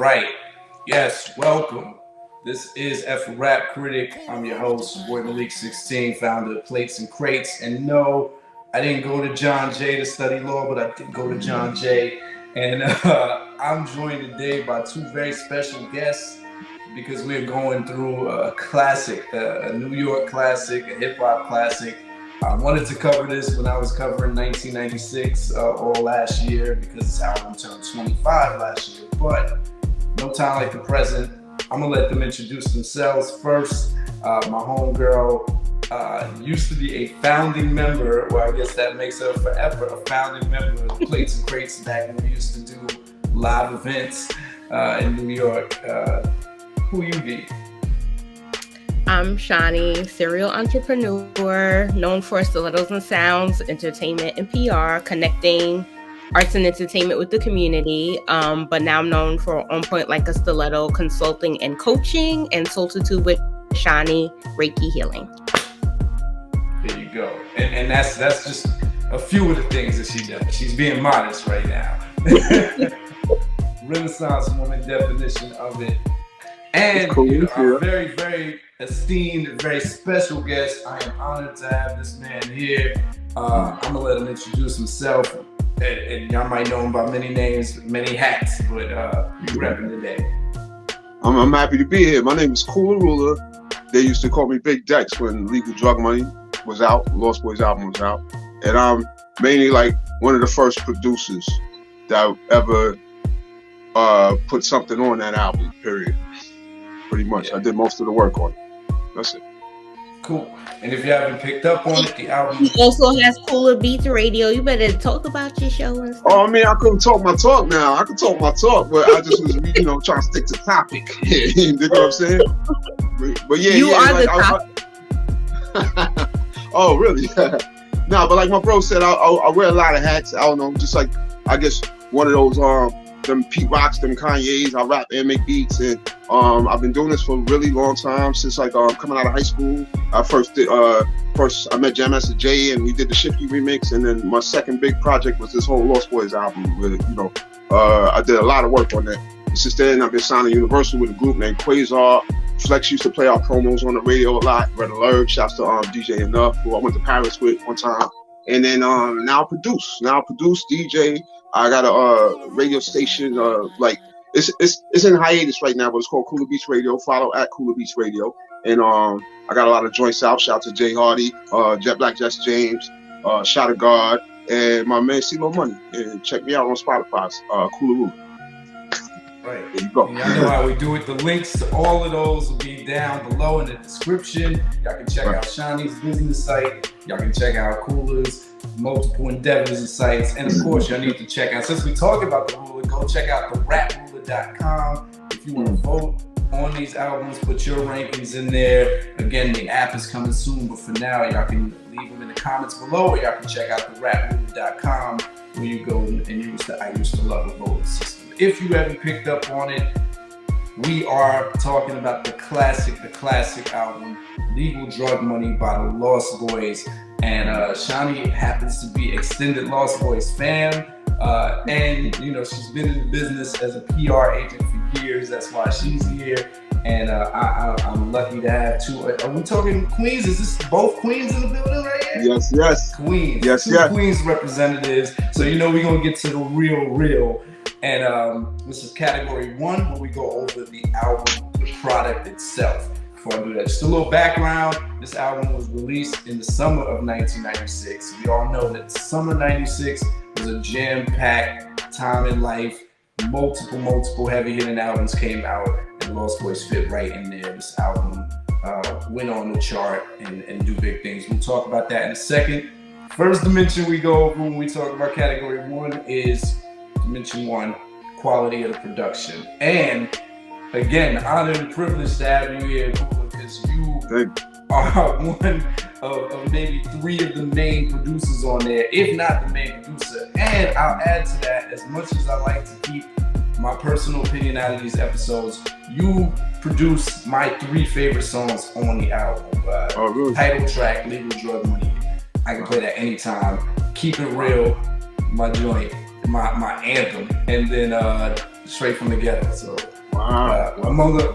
right. Yes, welcome. This is A RAP CRITIC. I'm your host, your boy Malik 16, founder of Plates and Crates. And no, I didn't go to John Jay to study law, but I did go to John Jay. And I'm joined today by two very special guests because we're going through a classic, a New York classic, a hip hop classic. I wanted to cover this when I was covering 1996 all last year because this album turned 25 last year. But no time like the present. I'm gonna let them introduce themselves first. My homegirl used to be a founding member, well, I guess that makes her forever a founding member of Plates and Crates back when we used to do live events in New York. Who you be? I'm Shani, serial entrepreneur, known for stilettos and sounds, entertainment and PR, connecting arts and entertainment with the community. But now I'm known for On Point Like a Stiletto, consulting and coaching, and Solitude with Shani, Reiki healing. There you go. And that's just a few of the things that she does. She's being modest right now. Renaissance woman definition of it. And cool, our very, very esteemed, very special guest. I am honored to have this man here. I'm gonna let him introduce himself. And y'all might know him by many names, many hats, but you repping today. I'm happy to be here. My name is Cooler Ruler. They used to call me Big Dex when Legal Drug Money was out, Lost Boyz album was out. And I'm mainly like one of the first producers that ever put something on that album, period. Pretty much. Yeah. I did most of the work on it. That's it. Cool. And if you haven't picked up on it, the album... He also has Cooler Beats Radio. You better talk about your show and stuff. Oh, I mean, I couldn't talk my talk now. I could talk my talk, but I just was, trying to stick to topic. You know what I'm saying? But yeah, you are like, the topic. Oh, really? No, but like my bro said, I wear a lot of hats. I don't know, just like, I guess one of those, them Pete Rocks, them Kanye's. I rap and make beats, and I've been doing this for a really long time, since like coming out of high school. I I met Jam Master Jay, and we did the Shifty remix, and then my second big project was this whole Lost Boyz album. Where I did a lot of work on that. And since then, I've been signed to Universal with a group named Quasar. Flex used to play our promos on the radio a lot. Red Alert, shouts to DJ Enough, who I went to Paris with one time. And then now I produce, DJ. I got a radio station, it's in hiatus right now, but it's called Cooler Beats Radio. Follow at Cooler Beats Radio. And I got a lot of joints out. Shout out to Jay Hardy, Jet Black, Jess James, Shot of God, and my man CeeLo Money. And check me out on Spotify, Cooler Root. Right. There you go. And y'all know how we do it. The links to all of those will be down below in the description. Y'all can check out Shani's business site. Y'all can check out Cooler's multiple endeavors and sites. And of course, y'all need to check out, since we talk about the Ruler, go check out the rapruler.com. If you want to vote on these albums, put your rankings in there. Again, the app is coming soon, but for now, y'all can leave them in the comments below, or y'all can check out the rapruler.com where you go and use the I Used to Love a voting system. If you haven't picked up on it, we are talking about the classic album, Legal Drug Money by the Lost Boyz. And Shani happens to be extended Lost Boyz fan. And she's been in the business as a PR agent for years. That's why she's here. And I'm lucky to have two. Are we talking Queens? Is this both Queens in the building right here? Yes. Queens. Yes. Queens representatives. So we're gonna get to the real. And this is category 1, where we go over the album, the product itself. Before I do that, just a little background. This album was released in the summer of 1996. We all know that summer 96 was a jam-packed time in life. Multiple heavy-hitting albums came out, and Lost Boyz fit right in there. This album went on the chart and do big things. We'll talk about that in a second. First dimension we go over when we talk about category 1 is Dimension 1, quality of the production. And again, honor and privilege to have you here, because you are one of maybe 3 of the main producers on there, if not the main producer. And I'll add to that, as much as I like to keep my personal opinion out of these episodes, you produce my 3 favorite songs on the album. Really? Title track, Legal Drug Money. I can play that anytime. Keep It Real, my joint, my anthem. And then straight from the ghetto. So Wow. among a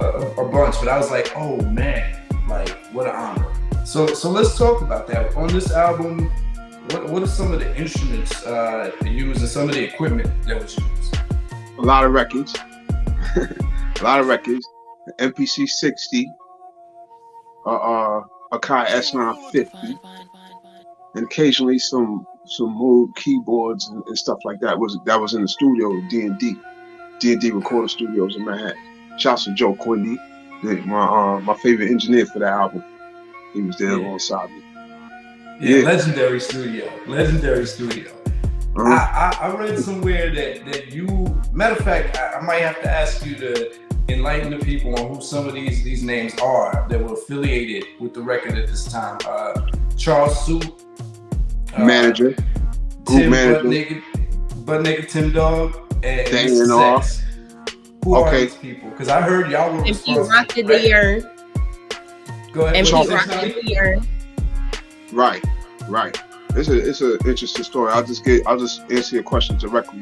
bunch, but I was like, oh man, like what an honor. So let's talk about that. On this album, what are some of the instruments used and some of the equipment that was used? A lot of records. A lot of records. MPC 60, Akai S950, and occasionally some Moog keyboards and stuff like that. That was in the studio with D&D Recording Studios in Manhattan. Shouts to Joe Quindy, my favorite engineer for that album. He was there alongside me. Yeah, legendary studio. I read somewhere that you, matter of fact, I might have to ask you to enlighten the people on who some of these names are that were affiliated with the record at this time. Charles Soup, manager, group Tim manager, Butt Naked Tim Dog, and Mr. Sex. Who are these people? Because I heard y'all were responsible. And Pete Rock did the urn. Go ahead. And Pete Rock did the urn. Right. It's an interesting story. I'll just answer your question directly.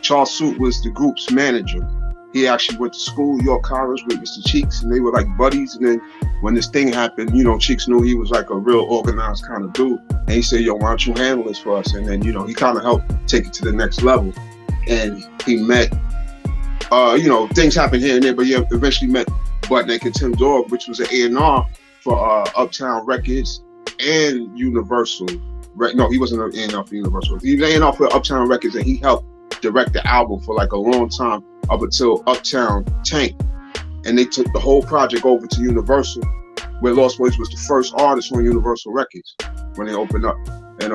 Charles Soup was the group's manager. He actually went to school, York College, with Mr. Cheeks, and they were like buddies. And then when this thing happened, Cheeks knew he was like a real organized kind of dude. And he said, yo, why don't you handle this for us? And then, he kind of helped take it to the next level. And he met, things happened here and there, but he eventually met Butt Naked Tim Dog, which was an A&R for Uptown Records and Universal. No, he wasn't an A&R for Universal. He was A&R for Uptown Records, and he helped direct the album for like a long time up until Uptown tanked. And they took the whole project over to Universal, where Lost Boyz was the first artist on Universal Records when they opened up. And,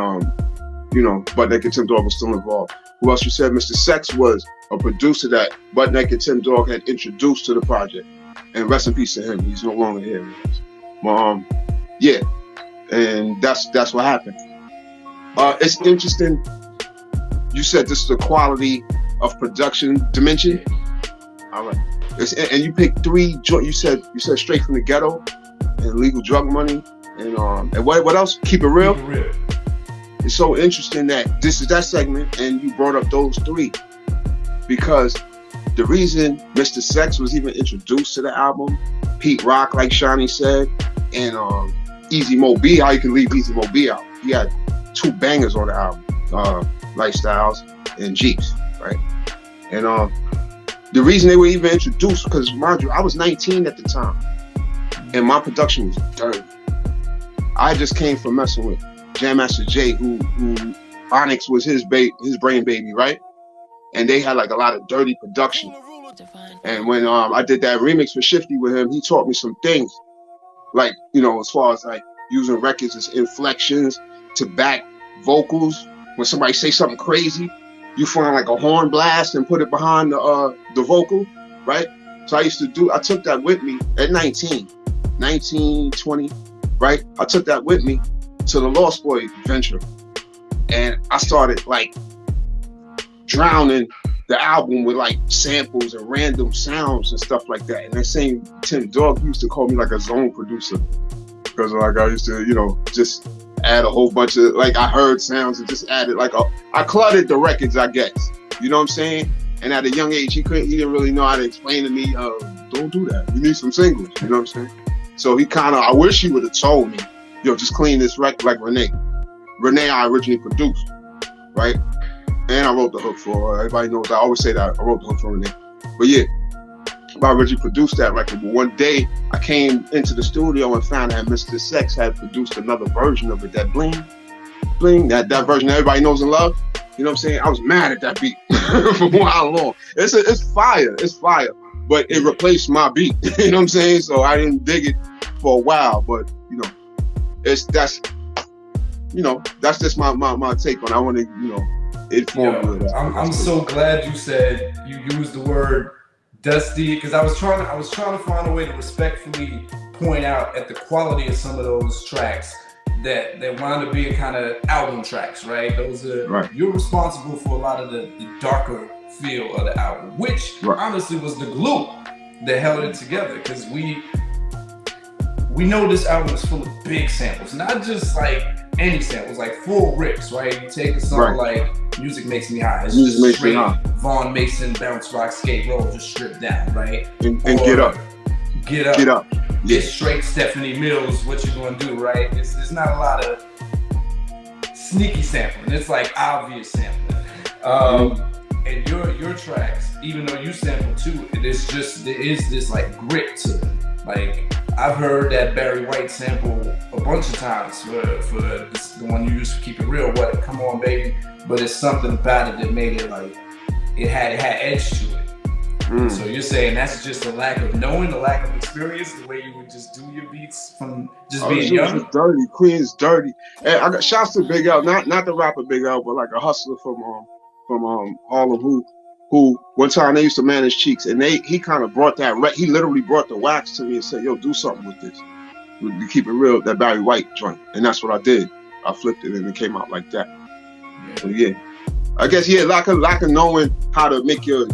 Butt Naked Tim Dog was still involved. Who else you said? Mr. Sex was a producer that Butt Naked Tim Dog had introduced to the project. And rest in peace to him. He's no longer here. Yeah. And that's what happened. It's interesting. You said this is the quality of production dimension. All right. And you picked three. You said Straight from the Ghetto and Legal Drug Money and what else? Keep It Real. Keep It Real. It's so interesting that this is that segment and you brought up those three because the reason Mr. Sex was even introduced to the album, Pete Rock, like Shani said, and Easy Mo B, how you can leave Easy Mo B out. He had two bangers on the album, Lifestyles and Jeeps, right? And the reason they were even introduced, because mind you, I was 19 at the time, and my production was dirty. I just came from messing with Jam Master Jay, who Onyx was his brain baby, right? And they had like a lot of dirty production. And when I did that remix for Shifty with him, he taught me some things, like as far as like using records as inflections to back vocals. When somebody say something crazy, you find like a horn blast and put it behind the vocal, right? So I took that with me at 19, 20, right? I took that with me to the Lost Boyz venture. And I started like drowning the album with like samples and random sounds and stuff like that. And that same Tim Dog used to call me like a zone producer. Because like I used to, just add a whole bunch of, like I heard sounds and just added I cluttered the records, I guess. You know what I'm saying? And at a young age, he didn't really know how to explain to me, don't do that. You need some singles, you know what I'm saying? So I wish he would have told me, yo, just clean this record like Renee. Renee I originally produced, right? And I wrote the hook for her. Everybody knows I always say that I wrote the hook for Renee. But yeah, I originally produced that record. But one day I came into the studio and found that Mr. Sex had produced another version of it, that bling, that version that everybody knows and love. You know what I'm saying? I was mad at that beat for a while long. It's fire. But it replaced my beat. You know what I'm saying? So I didn't dig it for a while. But that's just my take on it. I want to, inform you of that. I'm so glad you said you used the word dusty, because I was trying to find a way to respectfully point out at the quality of some of those tracks that wound up being kind of album tracks, right? Those are right. You're responsible for a lot of the darker feel of the album, which honestly was the glue that held it together, because we know this album is full of big samples, not just like any samples, like full rips, right? You take a song like Music Makes Me High. It's Music just Makes straight Me High. Vaughn Mason, bounce, rock, skate, roll, just stripped down, right? And Get Up. Get Up. Get Up. Yeah. It's straight Stephanie Mills, what you gonna do, right? There's not a lot of sneaky sampling. It's like obvious sampling. And your tracks, even though you sample too, there is this like grit to them. Like I've heard that Barry White sample a bunch of times for the one you used to Keep It Real. What? Come on, baby. But it's something about it that made it like it had edge to it. So you're saying that's just a lack of knowing, a lack of experience, the way you would just do your beats from just being young? Just dirty. Queen's dirty. And I got shouts to Big L, not the rapper Big L, but like a hustler from Harlem who one time they used to manage Cheeks, and he kind of brought that he literally brought the wax to me and said, yo, do something with this. You Keep It Real, that Barry White joint. And that's what I did. I flipped it and it came out like that. So yeah. I guess lack of knowing how to make your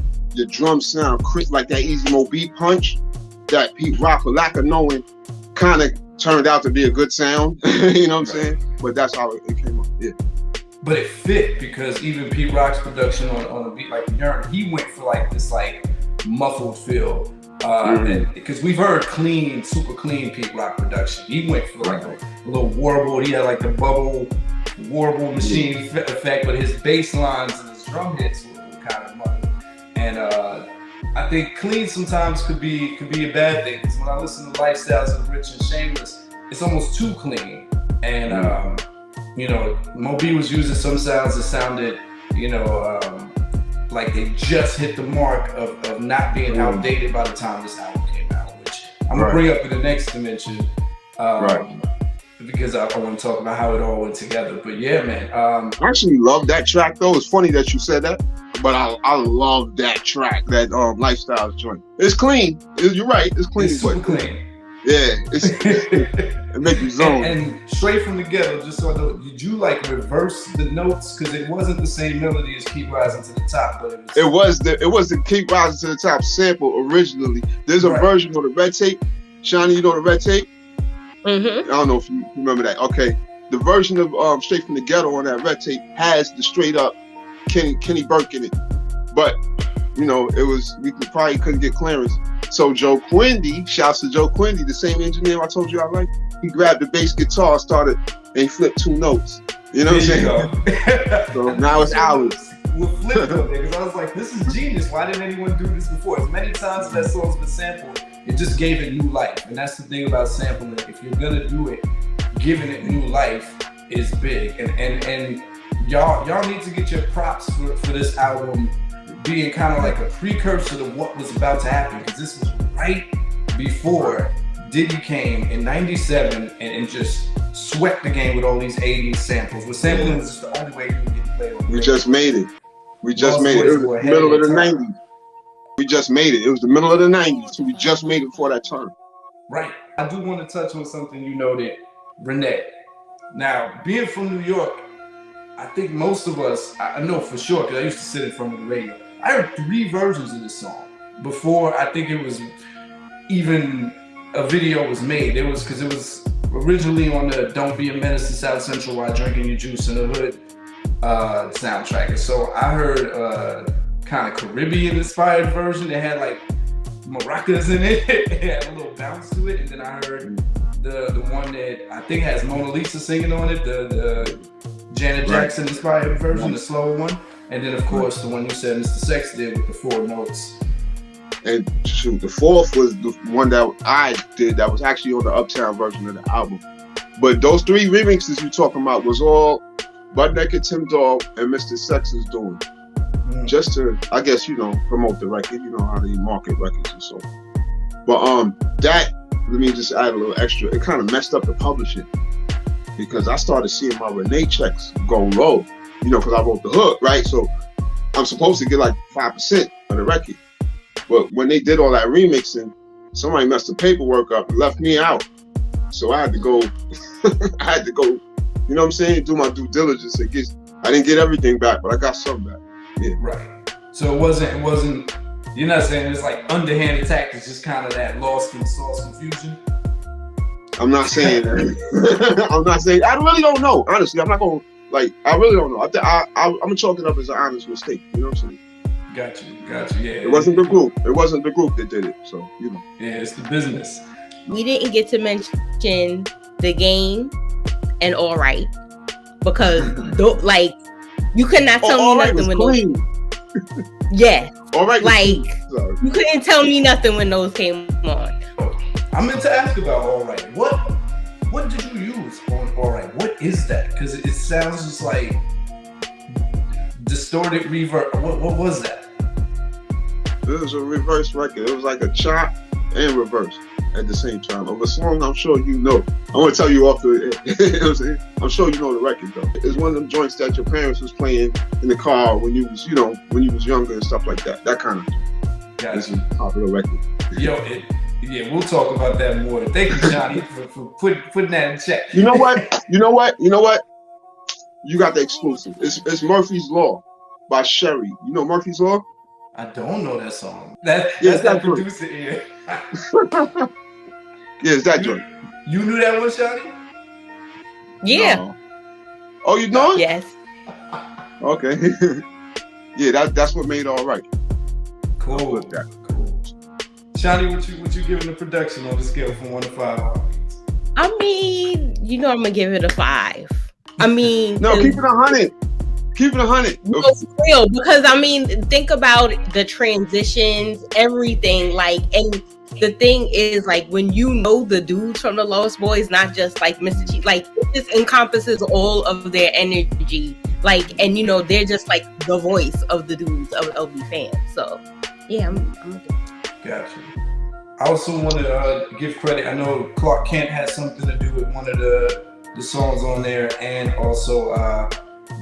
drum sound crisp, like that Easy Mo beat punch that Pete Rock, for lack of knowing, kind of turned out to be a good sound. You know what I'm saying? But that's how it came up. Yeah. But it fit because even Pete Rock's production on a beat like Yearn, he went for like this like muffled feel. Because we've heard clean, super clean Pete Rock production. He went for like a little warble. He had like the bubble warble machine effect, but his bass lines and his drum hits were kind of muffled. And I think clean sometimes could be a bad thing, because when I listen to Lifestyles of Rich and Shameless, it's almost too clean. And Mo B was using some sounds that sounded, like they just hit the mark of not being outdated by the time this album came out, which I'm gonna bring up in the next dimension. Because I want to talk about how it all went together. But yeah, man. I actually love that track though. It's funny that you said that, but I love that track, that Lifestyles joint. It's clean. You're right. It's clean. It's super clean. Yeah, it makes you zone. And straight from the ghetto, just so I know, did you like reverse the notes? Because it wasn't the same melody as Keep Rising to the Top, but it was the Keep Rising to the Top sample originally. There's a version on the Red Tape. Shani, you know the Red Tape? Mm-hmm. I don't know if you remember that. Okay, the version of Straight from the Ghetto on that Red Tape has the straight up Kenny Burke in it, but we probably couldn't get clearance. So Joe Quindy, shouts to Joe Quindy, the same engineer I told you I like. He grabbed the bass guitar, started, and he flipped 2 notes. You know what I'm saying? So now it's ours. We'll flip it, because I was like, this is genius. Why didn't anyone do this before? As many times as that song's been sampled, it just gave it new life. And that's the thing about sampling. If you're gonna do it, giving it new life is big. And y'all need to get your props for this album being kind of like a precursor to what was about to happen, because this was right before Diddy came in '97 and just swept the game with all these 80s samples. With sampling is just the only way you can get played on. We just made it. It was the middle of the 90s. We just made it. It was the middle of the 90s, so we just made it before that turn. Right. I do want to touch on something you noted, Renee. Now, being from New York, I think most of us, I know for sure, because I used to sit in front of the radio, I heard 3 versions of this song before I think it was even a video was made. It was originally on the Don't Be a Menace to South Central While Drinking Your Juice in the Hood soundtrack. And so I heard kind of Caribbean inspired version. It had like maracas in it. It had a little bounce to it. And then I heard the one that I think has Mona Lisa singing on it, the Janet Jackson inspired version, the slower one. And then, of course, the one you said Mr. Sex did with the 4 notes. And shoot, the 4th was the one that I did that was actually on the Uptown version of the album. But those 3 remixes you're talking about was all Butt Naked Tim Dog and Mr. Sex is doing. Just to, I guess, promote the record. You know how they market records and so. But that, let me just add a little extra. It kind of messed up the publishing, because I started seeing my Renee checks go low. Because I wrote the hook, right? So I'm supposed to get like 5% of the record. But when they did all that remixing, somebody messed the paperwork up and left me out. So I had to go, you know what I'm saying? Do my due diligence. I didn't get everything back, but I got some back. Yeah. Right. So it wasn't, you're not saying it's like underhanded tactics, just kind of that lost in the sauce confusion? I'm not saying that. I'm not saying. I really don't know. Honestly, I'm not going to, like, I really don't know. I'm going to chalk it up as an honest mistake. You know what I'm saying? Got you. Yeah. It wasn't the group. It wasn't the group that did it. So, you know. Yeah, it's the business. We didn't get to mention The Game and All Right because, like, you could not tell me nothing when clean. Yeah. All Right. Like, you couldn't tell me nothing when those came on. I meant to ask about All Right. What did you use on All Right? What is that? Because it sounds just like distorted reverb. What was that? It was a reverse record. It was like a chop and reverse at the same time. Of a song I'm sure you know. I want to tell you off the. I'm sure you know the record though. It's one of them joints that your parents was playing in the car when you was, when you was younger and stuff like that. That kind of. It's a popular record. Yo, yeah, we'll talk about that more. Thank you, Johnny, for putting that in check. You know what? You got the exclusive. It's Murphy's Law by Sherry. You know Murphy's Law? I don't know that song. That's that producer here. Yeah, it's that joint. You knew that one, Shani? Yeah. No. Oh, you know it? Yes. Okay. Yeah, that's what made All Right. Cool. Cool. Shani, what you giving the production on the scale from 1 to 5? I mean, I'm gonna give it a 5. I mean, no, keep it 100. Keep it 100. No, for real, because I mean, think about the transitions, everything. Like, and the thing is, like, when you know the dudes from the Lost Boyz, not just like Mr. Cheeks, like it just encompasses all of their energy. Like, and they're just like the voice of the dudes of LB fans. So, yeah, I'm Gotcha. I also want to give credit. I know Clark Kent has something to do with one of the songs on there, and also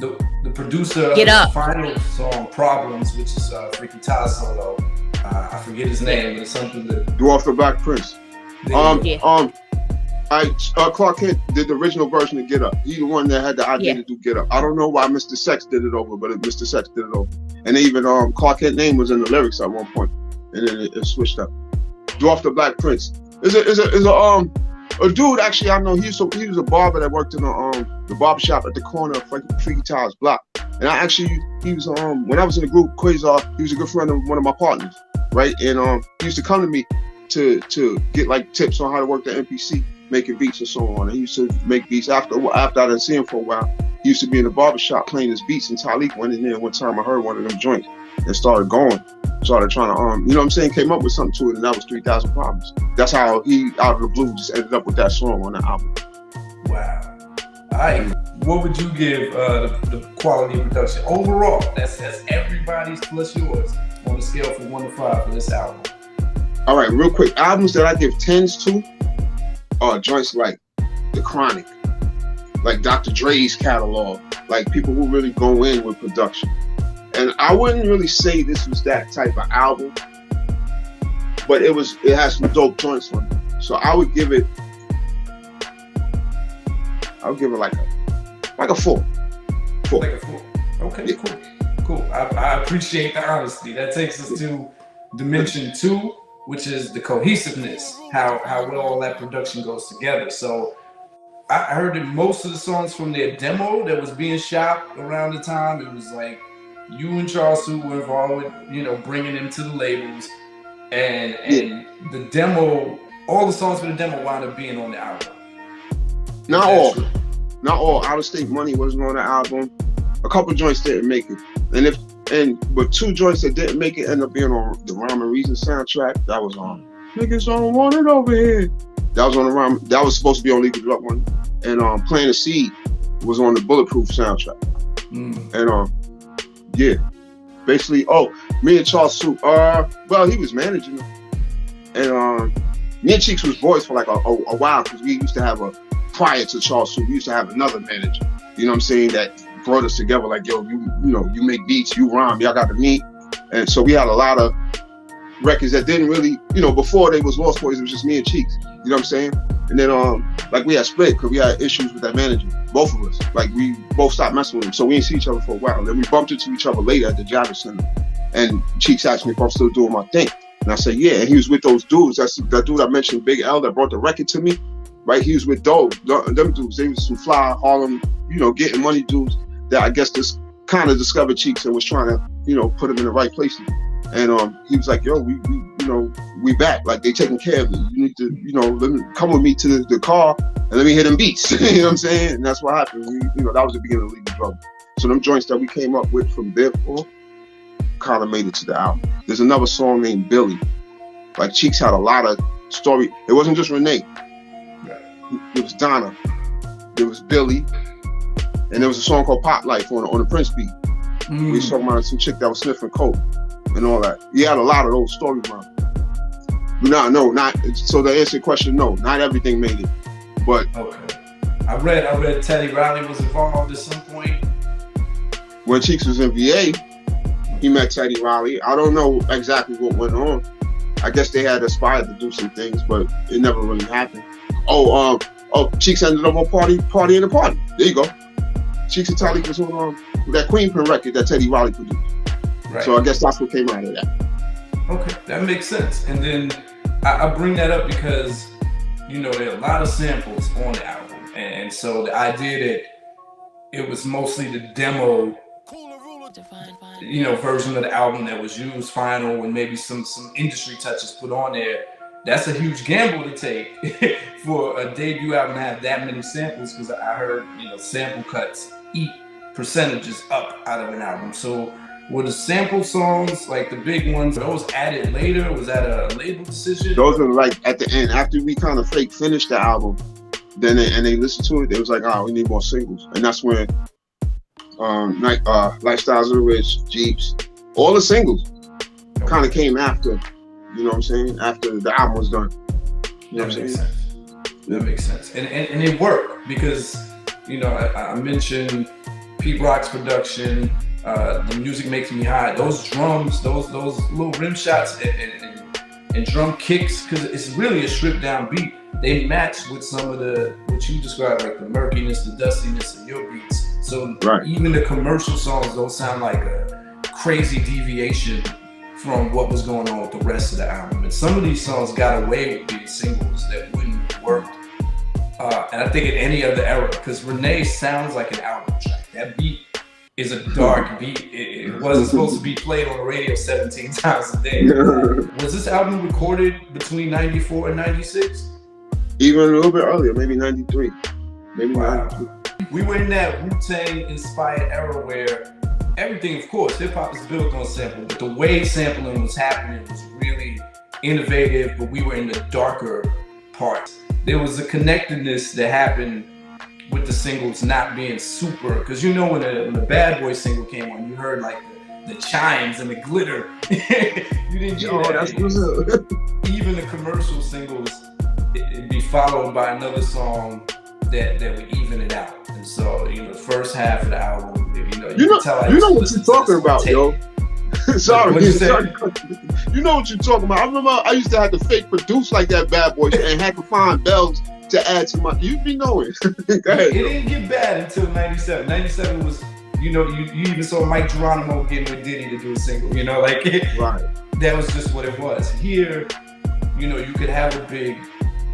the producer of the final song, Problems, which is freaking Ty solo. I forget his name, but it's something that Dwarf the Black Prince. Clark Kent did the original version of Get Up. He's the one that had the idea to do Get Up. I don't know why Mr. Sex did it over, but Mr. Sex did it over. And even Clark Kent's name was in the lyrics at one point, and then it switched up. Dwarf the Black Prince is a dude. Actually, I know he was a barber that worked in the barber shop at the corner of Freaky Tyler's block. And he was when I was in the group Quasar, he was a good friend of one of my partners, right? And he used to come to me to get like tips on how to work the MPC, making beats and so on. And he used to make beats after I didn't see him for a while. He used to be in the barber shop playing his beats, and Talik went in there one time. I heard one of them joints and started going. Started trying to, came up with something to it, and that was 3,000 Problems. That's how he, out of the blue, just ended up with that song on the album. Wow. All right. What would you give the quality of production overall? That's everybody's plus yours on a scale from 1 to 5 for this album. All right, real quick. Albums that I give 10s to are joints like The Chronic, like Dr. Dre's catalog, like people who really go in with production. And I wouldn't really say this was that type of album, but it has some dope joints on it. So I would give it like a 4. Like a 4. Okay, yeah. Cool. I appreciate the honesty. That takes us to dimension 2, which is the cohesiveness, how well all that production goes together. So I heard that most of the songs from their demo that was being shot around the time, it was like you and Charles Sue were involved with, bringing them to the labels, and the demo, all the songs for the demo wound up being on the album. Not all. Out of State Money wasn't on the album. A couple joints didn't make it, but 2 joints that didn't make it ended up being on the Rhyme and Reason soundtrack. That was on Niggas Don't Want It Over Here. That was on the Rhyme. That was supposed to be on Legal Drug One, and Playing the Seed was on the Bulletproof soundtrack. And yeah, basically, me and Charles Sue, well, he was managing them. And me and Cheeks was boys for like a while, because we used to have prior to Charles Sue, we used to have another manager, you know what I'm saying, that brought us together, like, yo, you make beats, you rhyme, y'all got to meet. And so we had a lot of records that didn't really, before they was Lost Boyz, it was just me and Cheeks, you know what I'm saying? And then, like, we had split because we had issues with that manager, both of us. Like, we both stopped messing with him, so we didn't see each other for a while. Then we bumped into each other later at the Javits Center, and Cheeks asked me if I'm still doing my thing. And I said, yeah. And he was with those dudes. That's that dude I mentioned, Big L, that brought the record to me. right? He was with Doe. Them dudes, they was some fly Harlem, you know, getting money dudes that I guess just kind of discovered Cheeks and was trying to, you know, put him in the right places. And he was like, yo, we you know, we back. Like, they taking care of me. You need to, you know, let me come with me to the car and let me hit them beats. You know what I'm saying? And that's what happened. We, you know, that was the beginning of Legal Drug. So them joints that we came up with from therefore kind of made it to the album. There's another song named Billy. Like, Cheeks had a lot of story. It wasn't just Renee. It was Donna. There was Billy. And there was a song called Pop Life on the Prince beat. We was talking about some chick that was sniffing coke and all that. He had a lot of those stories, man. Not so to answer your question, no, not everything made it. But okay. I read Teddy Riley was involved at some point. When Cheeks was in VA, he met Teddy Riley. I don't know exactly what went on. I guess they had aspired to do some things, but it never really happened. Cheeks ended up on Party in the Party. There you go. Cheeks and Tally was on that Queen Pin record that Teddy Riley produced. Right. So I guess that's what came out of that. Okay, that makes sense. And then I bring that up because, you know, there are a lot of samples on the album. And so the idea that it was mostly the demo, you know, version of the album that was used final and maybe some industry touches put on there, that's a huge gamble to take for a debut album to have that many samples, because I heard, you know, sample cuts eat percentages up out of an album. So were the sample songs, like the big ones, those added later? Was that a label decision? Those were like at the end, after we kind of finished the album, then they listened to it, they was like, we need more singles. And that's when Lifestyles of the Rich, Jeeps, all the singles kind of came after. You know what I'm saying? After the album was done. You know what I'm saying? That makes sense. And it worked because, you know, I mentioned Pete Rock's production, the music makes me high. Those drums, those little rim shots and drum kicks, because it's really a stripped down beat. They match with some of what you described, like the murkiness, the dustiness of your beats. So even the commercial songs don't sound like a crazy deviation from what was going on with the rest of the album. And some of these songs got away with being singles that wouldn't have worked. And I think in any other era, because Renee sounds like an album track. That beat is a dark beat. It wasn't supposed to be played on the radio 17 times a day. Was this album recorded between 94 and 96? Even a little bit earlier, maybe 93. Maybe 93. We were in that Wu-Tang inspired era where everything, of course, hip hop is built on sample, but the way sampling was happening was really innovative, but we were in the darker parts. There was a connectedness that happened with the singles not being super, because you know when the Bad Boy single came on, you heard like the chimes and the glitter. You didn't get that. That's what's up. Even the commercial singles, it'd be followed by another song that would even it out. And so, you know, the first half of the album, you know what you're talking about, yo. Sorry. You You know what you're talking about. I remember I used to have to fake produce like that Bad Boy and had to find bells to add to my. You be knowing. Go ahead, it didn't get bad until 97. 97 was, you know, you even saw Mike Geronimo getting with Diddy to do a single, you know, like that was just what it was. Here, you know, you could have a big,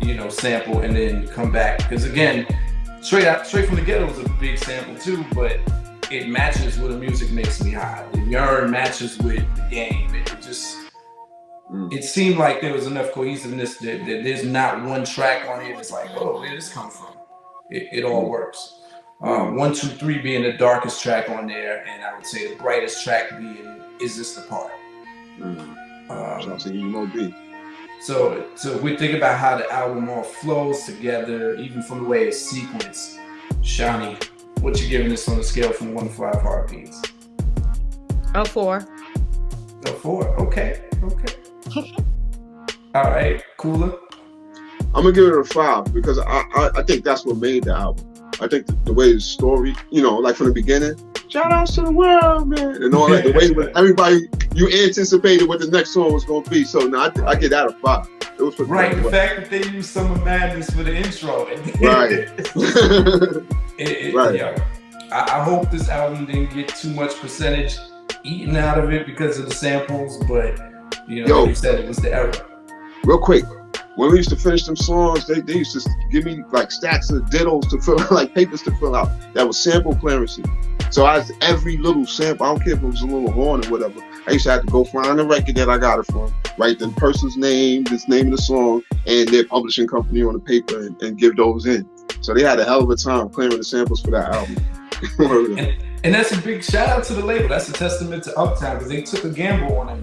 you know, sample and then come back. Because again, Straight from the Ghetto was a big sample too, but it matches with the music makes me high. The Yearn matches with the game. It seemed like there was enough cohesiveness that there's not one track on it that's like, oh, where did this come from? It all works. 1, 2, 3 being the darkest track on there, and I would say the brightest track being Is This the Part? So we think about how the album all flows together, even from the way it's sequenced. Shani, what you giving this on a scale from 1 to 5 heartbeats? A 4. A 4, okay. All right, Cooler. I'm gonna give it a 5 because I think that's what made the album. I think the way the story, you know, like from the beginning, shout outs to the world, man, and all that. The way when everybody, you anticipated what the next song was gonna be. So now I get that a 5. It was right. The fact that they used Summer Madness for the intro, right. Yeah, I hope this album didn't get too much percentage eaten out of it because of the samples, but you know, like you said, it was the era. Real quick, when we used to finish them songs, they used to give me like stacks of dittos to fill out, like papers to fill out. That was sample clearances. So every little sample, I don't care if it was a little horn or whatever, I used to have to go find the record that I got it from, write the person's name, the name of the song, and their publishing company on the paper and give those in. So they had a hell of a time clearing the samples for that album. and that's a big shout out to the label. That's a testament to Uptown because they took a gamble on it.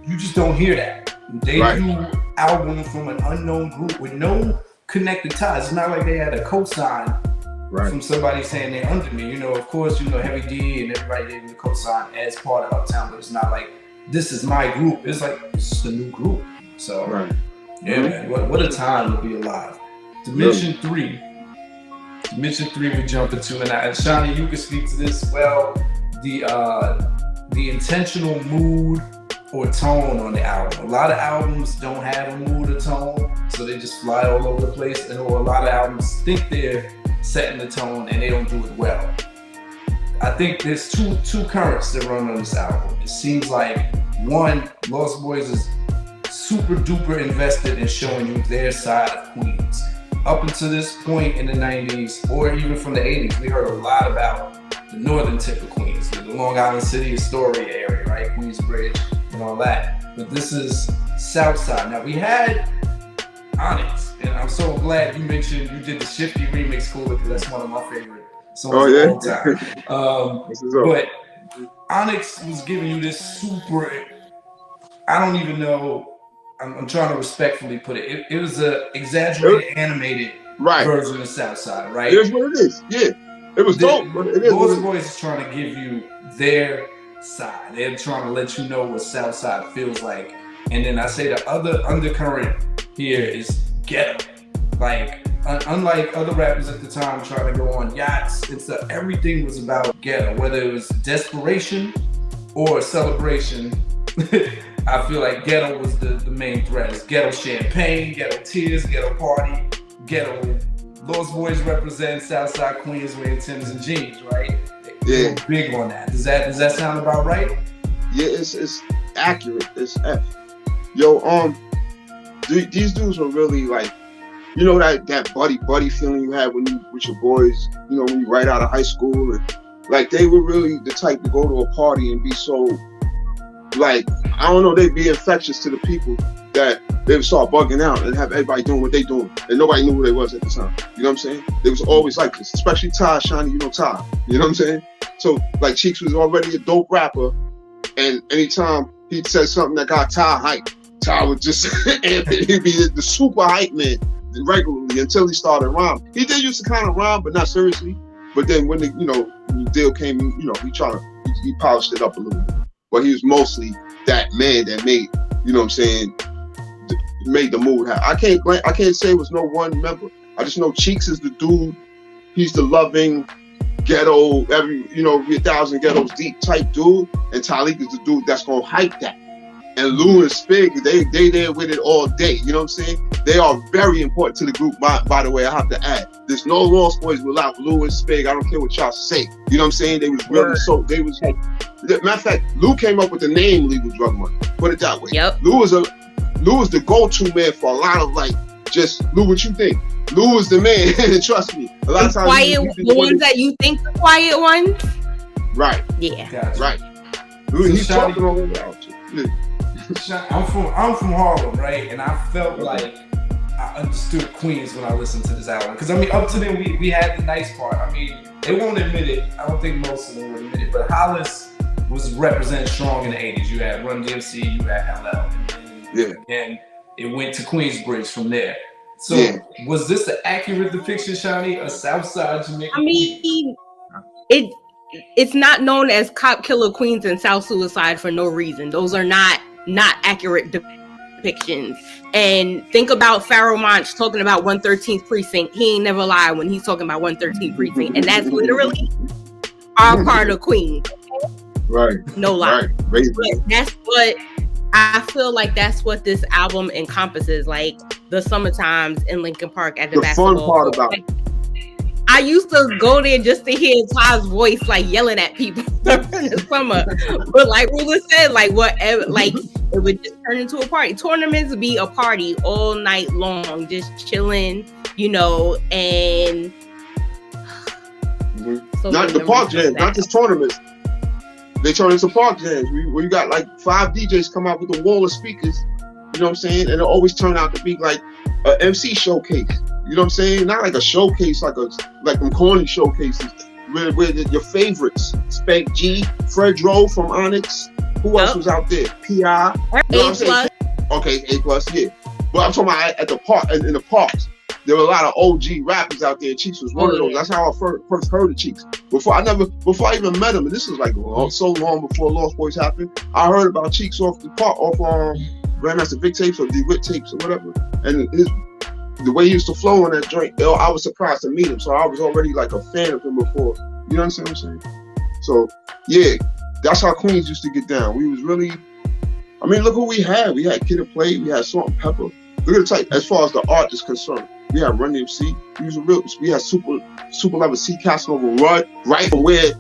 You just don't hear that. Debut album from an unknown group with no connected ties. It's not like they had a cosign from somebody saying they're under me. You know, of course, you know, Heavy D and everybody gave me the cosign as part of Uptown, but it's not like this is my group. It's like it's just a new group. So man, what a time to be alive. Dimension 3. Dimension 3 we jump into, and Shani, you can speak to this well. The intentional mood or tone on the album. A lot of albums don't have a mood or tone, so they just fly all over the place. And or a lot of albums think they're setting the tone and they don't do it well. I think there's two currents that run on this album. It seems like one, Lost Boyz is super duper invested in showing you their side of Queens. Up until this point in the 90s, or even from the 80s, we heard a lot about the northern tip of Queens, the Long Island City, Astoria area, right? Queensbridge and all that. But this is Southside. Now we had Onyx, and I'm so glad you mentioned you did the Shifty remix cool because that's one of my favorite songs of all time. But Onyx was giving you this super, I don't even know, I'm trying to respectfully put it. It was a exaggerated, animated version of Southside, right? It is what it is. Yeah, it was dope. But it is Lost Boyz is trying to give you their side. They're trying to let you know what Southside feels like. And then I say the other undercurrent here is ghetto. Like, unlike other rappers at the time trying to go on yachts and stuff, everything was about ghetto, whether it was desperation or celebration. I feel like ghetto was the main thread. It's ghetto champagne, ghetto tears, ghetto party, ghetto. Lost Boyz represent Southside Queens wearing Timbs and jeans, right? They're big on that. Does that sound about right? Yeah, it's accurate. It's F. Yo, these dudes were really like, you know, that buddy feeling you had when you with your boys, you know, when you right out of high school, and like they were really the type to go to a party and be so, like, I don't know, they'd be infectious to the people that they would start bugging out and have everybody doing what they doing, and nobody knew who they was at the time. You know what I'm saying? They was always like this, especially Ty, Shani, you know Ty. You know what I'm saying? So like Cheeks was already a dope rapper, and anytime he said something that got Ty hype, Ty would just he'd be the super hype man regularly until he started rhyming. He did used to kind of rhyme, but not seriously. But then when the deal came, you know, he polished it up a little bit. But he was mostly that man that made, you know what I'm saying, made the mood happen. I can't say it was no one member. I just know Cheeks is the dude. He's the loving ghetto, 1,000 ghettos deep type dude, and Talik is the dude that's gonna hype that. And Lou and Spig, they there with it all day. You know what I'm saying? They are very important to the group. By the way, I have to add, there's no Lost Boyz without Lou and Spig. I don't care what y'all say. You know what I'm saying? They was really they was like. Matter of fact, Lou came up with the name Legal Drug Money. Put it that way. Yep. Lou is the go-to man for a lot of like, just Lou, what you think? Lou is the man. Trust me. A lot of times, the ones that you think the quiet ones. Right. Yeah. Gotcha. Right. Lou, he's talking all about you. I'm from Harlem, right? And I felt like I understood Queens when I listened to this album. Because I mean, up to then we had the nice part. I mean, they won't admit it. I don't think most of them would admit it. But Hollis was represented strong in the 80s. You had Run DMC, you had LL. And it went to Queensbridge from there. So was this an accurate depiction, Shani, of Southside Jamaica? I mean, it's not known as Cop Killer Queens and South Suicide for no reason. Those are not accurate depictions. And think about Pharoah Monch talking about 113th Precinct. He ain't never lied when he's talking about 113th Precinct. And that's literally our part of Queens. Right. No lie. Right. But that's what I feel like. That's what this album encompasses. Like the summertimes in Lincoln Park at the basketball. The fun part about it. I used to go there just to hear Ty's voice, like yelling at people in the summer. But like Rula said, like whatever, like it would just turn into a party. Tournaments would be a party all night long, just chilling, you know, and so not the park jams, not just tournaments. They turn into park jams where you got like 5 DJs come out with a wall of speakers, you know what I'm saying? And it always turn out to be like a MC showcase, you know what I'm saying? Not like a showcase, like them corny showcases where your favorites, Spec G, Fred Dro from Onyx. Who else was out there? P.I. You know what I'm saying? Okay, A+, yeah. But I'm talking about at the park, in the parks. There were a lot of OG rappers out there. Cheeks was one of those. That's how I first heard of Cheeks. Before I even met him, and this was like so long before Lost Boyz happened. I heard about Cheeks off Grandmaster Vic tapes or DeWitt tapes or whatever. And the way he used to flow on that joint, I was surprised to meet him. So I was already like a fan of him before. You know what I'm saying? So yeah. That's how Queens used to get down. We was really, I mean, look who we had. We had Kid and Play. We had Salt and Pepper. Look at the type. As far as the art is concerned, we had Run DMC. We had super level C Casanova Rudd, right from where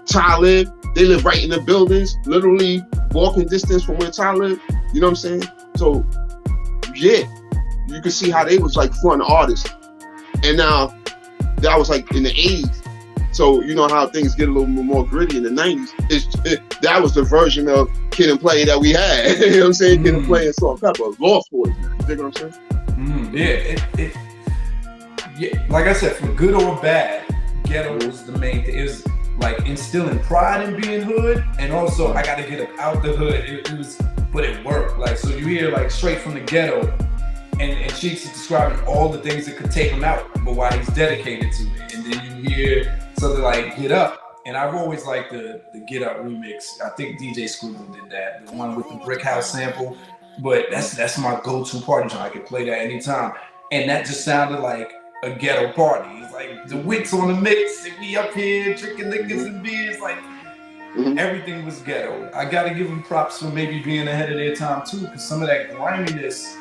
Ty lived. They live right in the buildings, literally walking distance from where Ty lived. You know what I'm saying? So yeah, you can see how they was like fun artists. And now that was like in the 80s. So you know how things get a little more gritty in the 90s. That was the version of Kid and Play that we had. You know what I'm saying? Kid and Play and Salt and Pepper. Lost Boyz, man. You dig what I'm saying? Yeah, like I said, for good or bad, ghetto was the main thing. It was like instilling pride in being hood, and also I got to get out the hood. But it worked. Like, so you hear like straight from the ghetto, and Cheeks is describing all the things that could take him out, but why he's dedicated to it. And then you hear something like Get Up, and I've always liked the Get Up remix. I think DJ Scribble did that, the one with the Brick House sample. But that's my go-to party song. I can play that anytime. And that just sounded like a ghetto party. It's like the Wits on the mix, and we up here drinking liquors and beers. Like everything was ghetto. I gotta give them props for maybe being ahead of their time too, because some of that griminess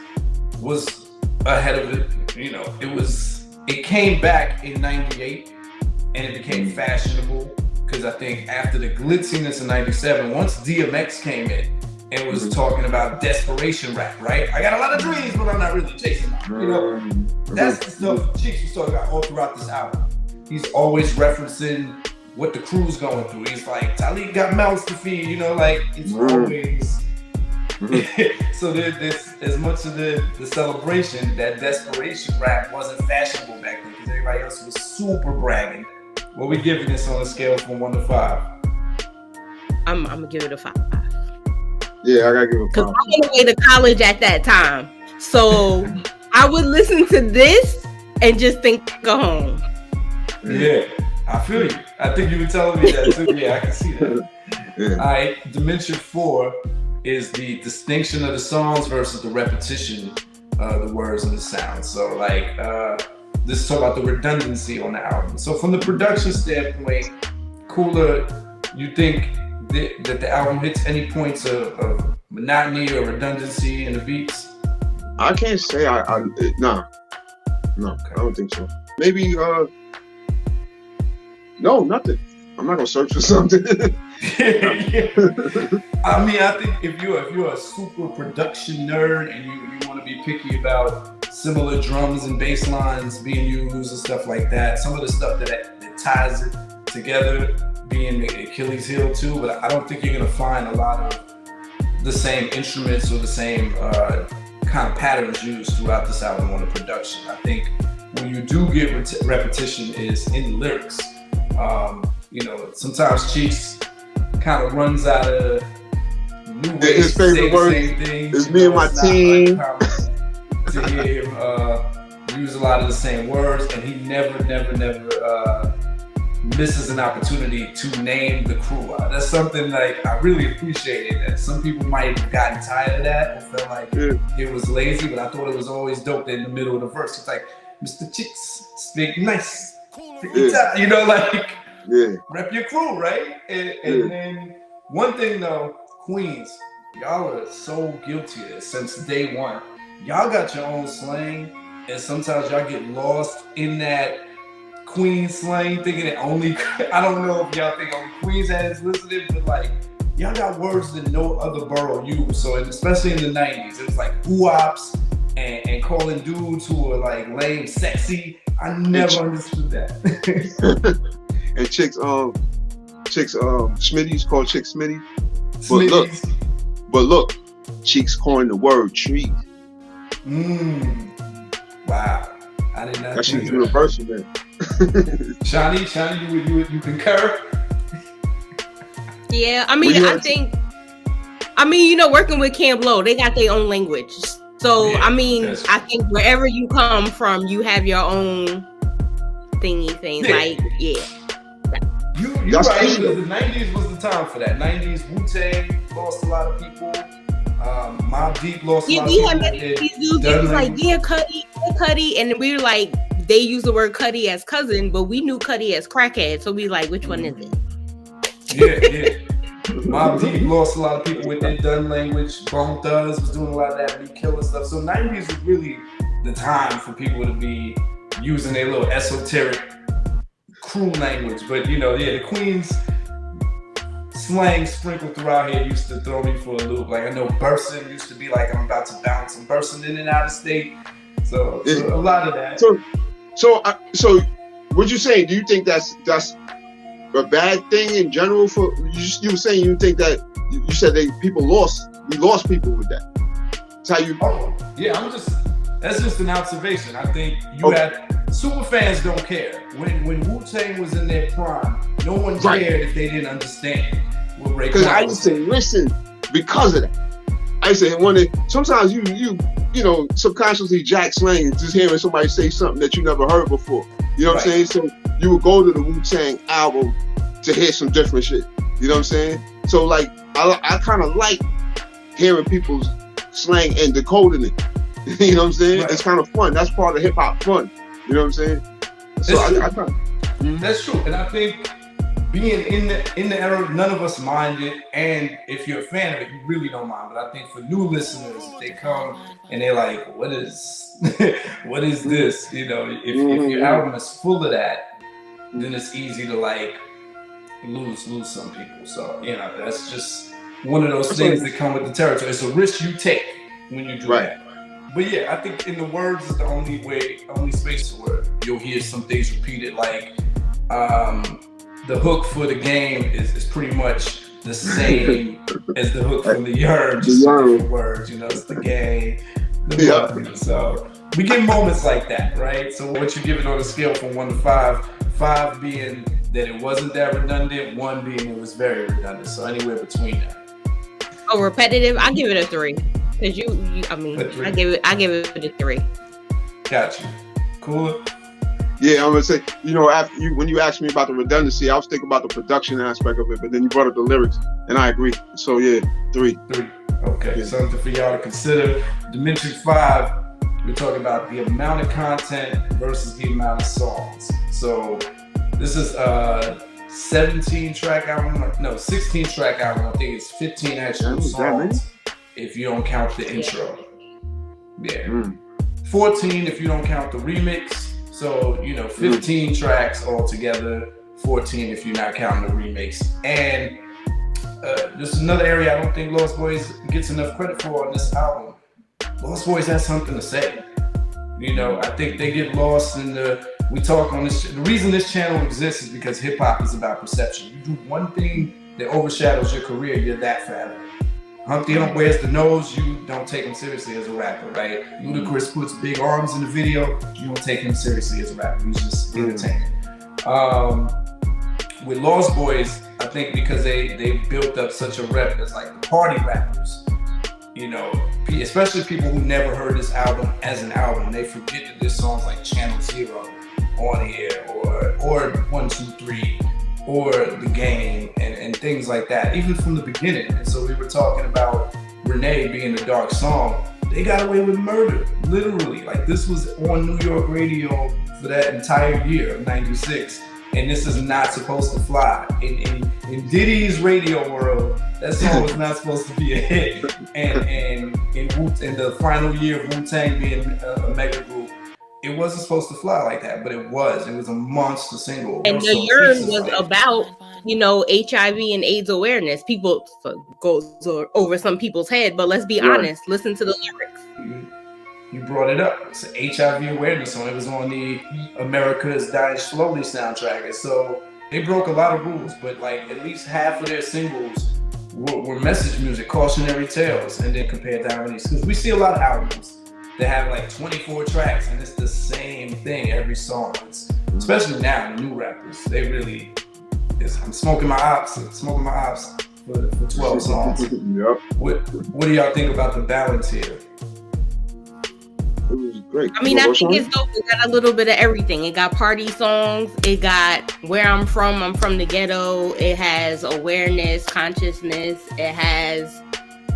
was ahead of it. You know, it came back in '98. And it became fashionable because I think after the glitziness of '97, once DMX came in and was talking about desperation rap, right? I got a lot of dreams, but I'm not really chasing them. You know, that's the stuff Cheeks was talking about all throughout this album. He's always referencing what the crew's going through. He's like, Talib got mouths to feed, you know, like it's always. So there's as much of the celebration, that desperation rap wasn't fashionable back then because everybody else was super bragging. What we giving this on a scale from 1 to 5? I'm gonna give it a 5. Yeah, I gotta give it a 5. Because I went away to college at that time, so I would listen to this and just think go home. Yeah, I feel you. I think you were telling me that too. Yeah, I can see that. Yeah. All right, Dimension 4 is the distinction of the songs versus the repetition of the words and the sounds. So like. This is talking about the redundancy on the album. So from the production standpoint, Cooler, you think that the album hits any points of monotony or redundancy in the beats? I can't say no, I don't think so. Maybe, no, nothing. I'm not gonna search for something. Yeah. I mean, I think if you're a super production nerd and you want to be picky about similar drums and bass lines being used and stuff like that, some of the stuff that ties it together being Achilles heel too, but I don't think you're gonna find a lot of the same instruments or the same kind of patterns used throughout this album on the production. I think when you do get repetition is in the lyrics. You know, sometimes Cheeks kind of runs out of new ways his favorite word is me and my team. To hear him use a lot of the same words, and he never misses an opportunity to name the crew. That's something like I really appreciated. That some people might have gotten tired of that or felt like it was lazy, but I thought it was always dope that in the middle of the verse it's like, Mr. Cheeks, speak nice, you know, like rep your crew, right? And then one thing though, Queens, y'all are so guilty of this since day one. Y'all got your own slang, and sometimes y'all get lost in that Queens slang, thinking that only, I don't know if y'all think only Queens has listening, but like, y'all got words that no other borough used. So especially in the 90s, it was like oops and calling dudes who were like lame sexy. I never understood that. And chicks Smitty's called chick Smitty. But look, Cheeks coined the word treat. Wow. I did not. That shit's universal, man. Shani, you concur? Yeah, I mean, working with Camp Low, they got their own language. So, yeah, I think wherever you come from, you have your own thing. Yeah. Like, yeah. You're right, because the 90s was the time for that. 90s, Wu-Tang lost a lot of people. Mobb Deep lost a lot of people. Yeah, these dudes was like, yeah, Cuddy. And we were like, they use the word Cuddy as cousin, but we knew Cuddy as crackhead. So we like, which one is it? Yeah. Mobb Deep lost a lot of people with their Dun language. Bone Thugs was doing a lot of that beat killer stuff. So 90s was really the time for people to be using their little esoteric crew language. But the Queens slang sprinkled throughout here used to throw me for a loop. Like I know bursting used to be like I'm about to bounce. I'm bursting in and out of state. So a lot of that. So what you saying? Do you think that's a bad thing in general? For you were saying you think that you said we lost people with that. That's how you. That's just an observation. I think you had super fans don't care. When Wu-Tang was in their prime, no one cared if they didn't understand what Ray. Because I used to listen because of that. I used to sometimes you subconsciously jack slang just hearing somebody say something that you never heard before. You know what I'm saying? So you would go to the Wu-Tang album to hear some different shit. You know what I'm saying? So like I kind of like hearing people's slang and decoding it. You know what I'm saying? Right. It's kind of fun. That's part of hip hop fun. You know what I'm saying? So that's true. And I think being in the era, none of us mind it. And if you're a fan of it, you really don't mind. But I think for new listeners, if they come and they're like, what is this? If your album is full of that, then it's easy to like lose some people. So, that's just one of those things that come with the territory. It's a risk you take when you do that. But yeah, I think in the words is the only space where you'll hear some things repeated. Like the hook for the game is pretty much the same as the hook from the Yearn, just different words. It's the game. So we get moments like that, right? So what you give it on a scale from 1 to 5? 5 being that it wasn't that redundant, 1 being it was very redundant. So anywhere between that. Oh, repetitive? I give it a 3. Cause I give it a 3. Got you. Cool. Yeah, I'm gonna say, when you asked me about the redundancy, I was thinking about the production aspect of it, but then you brought up the lyrics, and I agree. So yeah, 3. Okay, something for y'all to consider. Dimension 5, we're talking about the amount of content versus the amount of songs. So this is a 16-track album. I think it's 15 actual songs. If you don't count the intro. 14 if you don't count the remix. So, 15 tracks altogether, 14 if you're not counting the remix. And this is another area I don't think Lost Boyz gets enough credit for on this album. Lost Boyz has something to say. I think they get lost in we talk on this. The reason this channel exists is because hip hop is about perception. You do one thing that overshadows your career, you're that forever. Humpty Hump wears the nose, you don't take him seriously as a rapper, right? Ludacris puts big arms in the video, you don't take him seriously as a rapper. He's just entertaining. With Lost Boyz, I think because they built up such a rep as like the party rappers, especially people who never heard this album as an album, they forget that there's songs like Channel Zero on here or 1, 2, 3. Or The Game and things like that, even from the beginning. And so we were talking about Renee being a dark song. They got away with murder, literally. Like this was on New York radio for that entire year of 96. And this is not supposed to fly. In Diddy's radio world, that song was not supposed to be a hit. And in the final year of Wu-Tang being a mega group, it wasn't supposed to fly like that, but it was. It was a monster single. And the Yearn was about HIV and AIDS awareness. People goes over some people's head, but let's be honest. Listen to the lyrics. You brought it up. It's an HIV awareness song. It was on the America is Dying Slowly soundtrack, and so they broke a lot of rules. But like at least half of their singles were message music, cautionary tales, and then compared to harmonies. Because we see a lot of albums that have like 24 tracks, and it's the same thing every song. Especially now, the new rappers, they really. I'm smoking my ops for 12 songs. Yep. What do y'all think about the balance here? It was great. I mean, I think it's dope. It got a little bit of everything. It got party songs. It got where I'm from the ghetto. It has awareness, consciousness. It has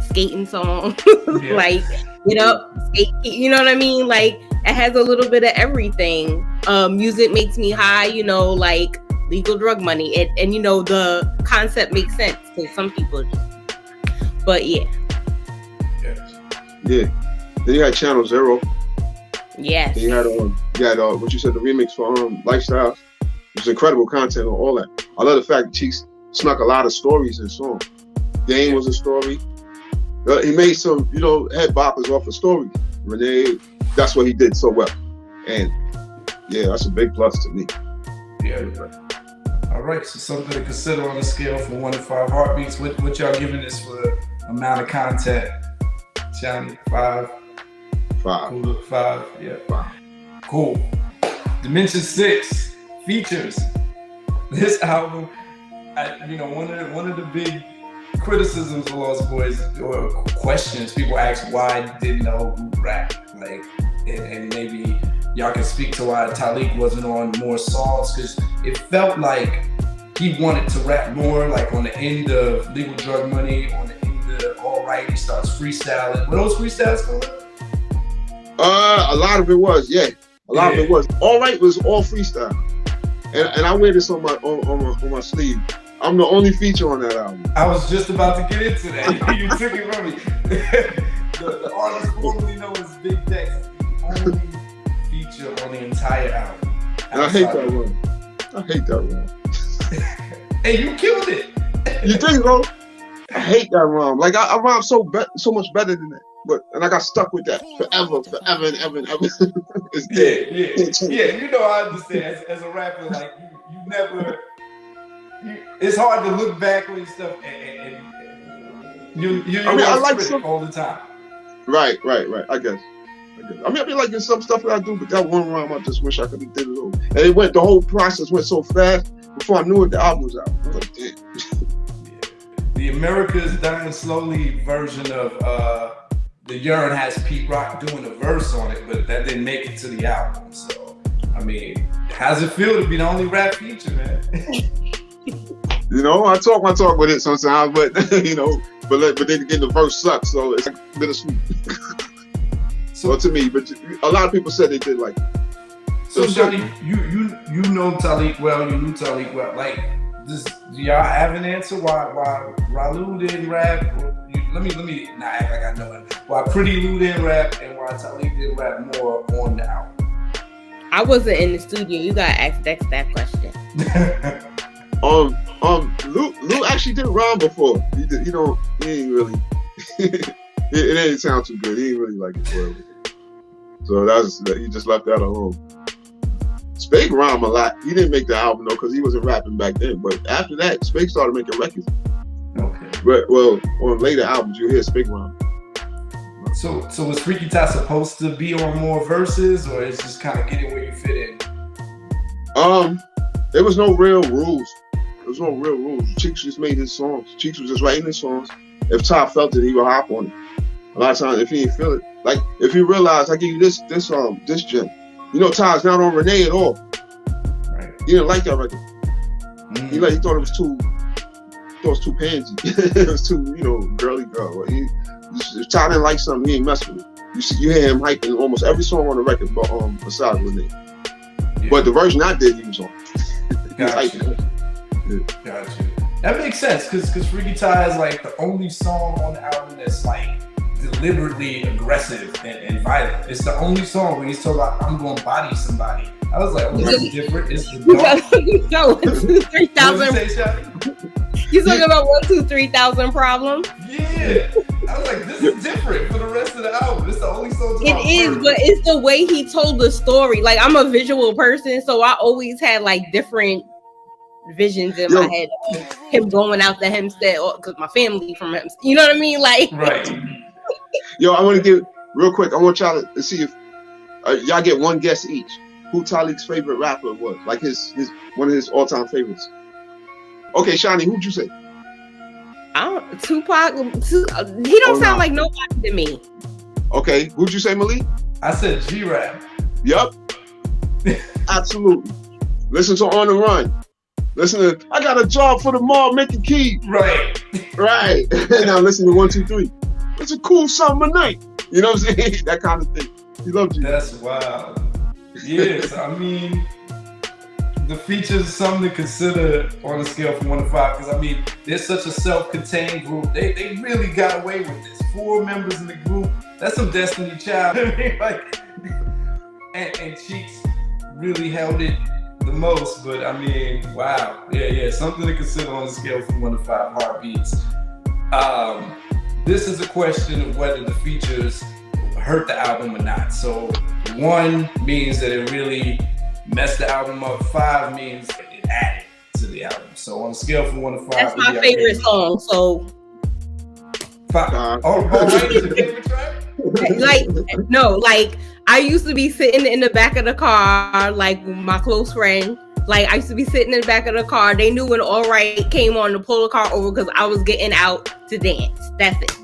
skating songs. Yeah. Like, skate, you know what I mean? Like, it has a little bit of everything. Music makes me high, like legal drug money. And the concept makes sense to some people. But yeah. Yeah. Then you had Channel Zero. Yes. Then you had what you said, the remix for Lifestyles. There's incredible content on all that. I love the fact that Cheeks snuck a lot of stories in the song. Dane was a story. He made some, head boppers off of stories. Renee, that's what he did so well. And yeah, that's a big plus to me. Yeah. All right, so something to consider on the scale from 1 to 5 heartbeats. What y'all giving this for amount of content? Shani, 5. 5. Cool, 5. Yeah. 5. Cool. Dimension 6 features. This album, one of the big criticisms of Lost Boyz or questions people ask, why didn't the whole group rap? Like, and maybe y'all can speak to why Talik wasn't on more songs, because it felt like he wanted to rap more, like on the end of Legal Drug Money, on the end of All Right, he starts freestyling. Were those freestyles going on? A lot of it was, yeah. A lot of it was. All Right was all freestyle. And I wear this on my sleeve. I'm the only feature on that album. I was just about to get into that. You took it from me. the artist formerly known as Big Dex is the only feature on the entire album. And I hate that one. Hey, you killed it. You think, bro? I hate that rhyme. Like I rhyme so much better than that. And I got stuck with that forever and ever. It's dead. Yeah. I understand. As a rapper, like you never. It's hard to look back on your stuff and I like some all the time. Right. I guess. I mean, like in some stuff that I do, but that one rhyme, I just wish I could have did it over. And the whole process went so fast. Before I knew it, the album was out. I was like, damn. The America's Dying Slowly version of The Urine has Pete Rock doing a verse on it, but that didn't make it to the album. So, I mean, how's it feel to be the only rap feature, man? I talk my talk with it sometimes, but but then again, the verse sucks, so it's like bittersweet. So to me, but a lot of people said they did like. So Shani, you know Talik well, you knew Talik well. Like, do y'all have an answer why Ralu didn't rap? Let me not act like I know it. Why Pretty Lou didn't rap and why Talik didn't rap more on the album? I wasn't in the studio. You gotta ask Dex that question. Lou actually did rhyme before. He ain't really. it didn't sound too good. He didn't really like it. So he just left that alone. Spake rhymed a lot. He didn't make the album though, because he wasn't rapping back then. But after that, Spake started making records. Okay. But on later albums, you hear Spake rhyme. So was Freaky Ty supposed to be on more verses, or it's just kind of getting where you fit in? There was no real rules. Cheeks just made his songs. Cheeks was just writing his songs. If Ty felt it, he would hop on it. A lot of times, if he didn't feel it, like if he realized I give you this gem, Ty's not on Renee at all. Right. He didn't like that record. He thought it was too pansy. It was too girly girl. If Ty didn't like something, he ain't mess with it. You hear him hyping almost every song on the record, but besides Renee. Yeah. But the version I did, he was on. Gotcha. That makes sense because Freaky Ty is like the only song on the album that's like deliberately aggressive and violent. It's the only song where he's talking about I'm going to body somebody I was like, well, that's different. It's the dark. No, 1, 2, 3,000. What did you say, Shani? You talking about 1, 2, 3,000 Problem? Yeah. I was like, this is different for the rest of the album. It's the only song. It is, but it's the way he told the story. Like, I'm a visual person, so I always had like different visions in my head of him going out to Hempstead, because my family from Hempstead. You know what I mean? Like, right. Yo, I want to give real quick. I want y'all to see if y'all get one guess each. Who Talik's favorite rapper was? Like his one of his all-time favorites. Okay, Shani, who'd you say? Tupac. He don't sound like nobody to me. Okay, who'd you say, Malik? I said G-Rap. Yup. Absolutely. Listen to On the Run. Listen to I Got a Job for the Mall making keys. Right. Right. Now listen to 1, 2, 3. It's a cool summer night. You know what I'm saying? That kind of thing. He loves you. That's wild. Yes, I mean, the features is something to consider on a scale from 1 to 5, because I mean, they're such a self-contained group. They really got away with this. 4 members in the group. That's some Destiny Child. I mean, like, and Cheeks really held it the most. But I mean, wow, yeah, something to consider on a scale from 1 to 5 heartbeats. This is a question of whether the features hurt the album or not. So 1 means that it really messed the album up. 5 means it added to the album. So on a scale from 1 to 5, that's my favorite song. So 5. Oh, right, it's your favorite track? Like I used to be sitting in the back of the car, like my close friend. Like I used to be sitting in the back of the car. They knew when All Right came on to pull the car over because I was getting out to dance. That's it.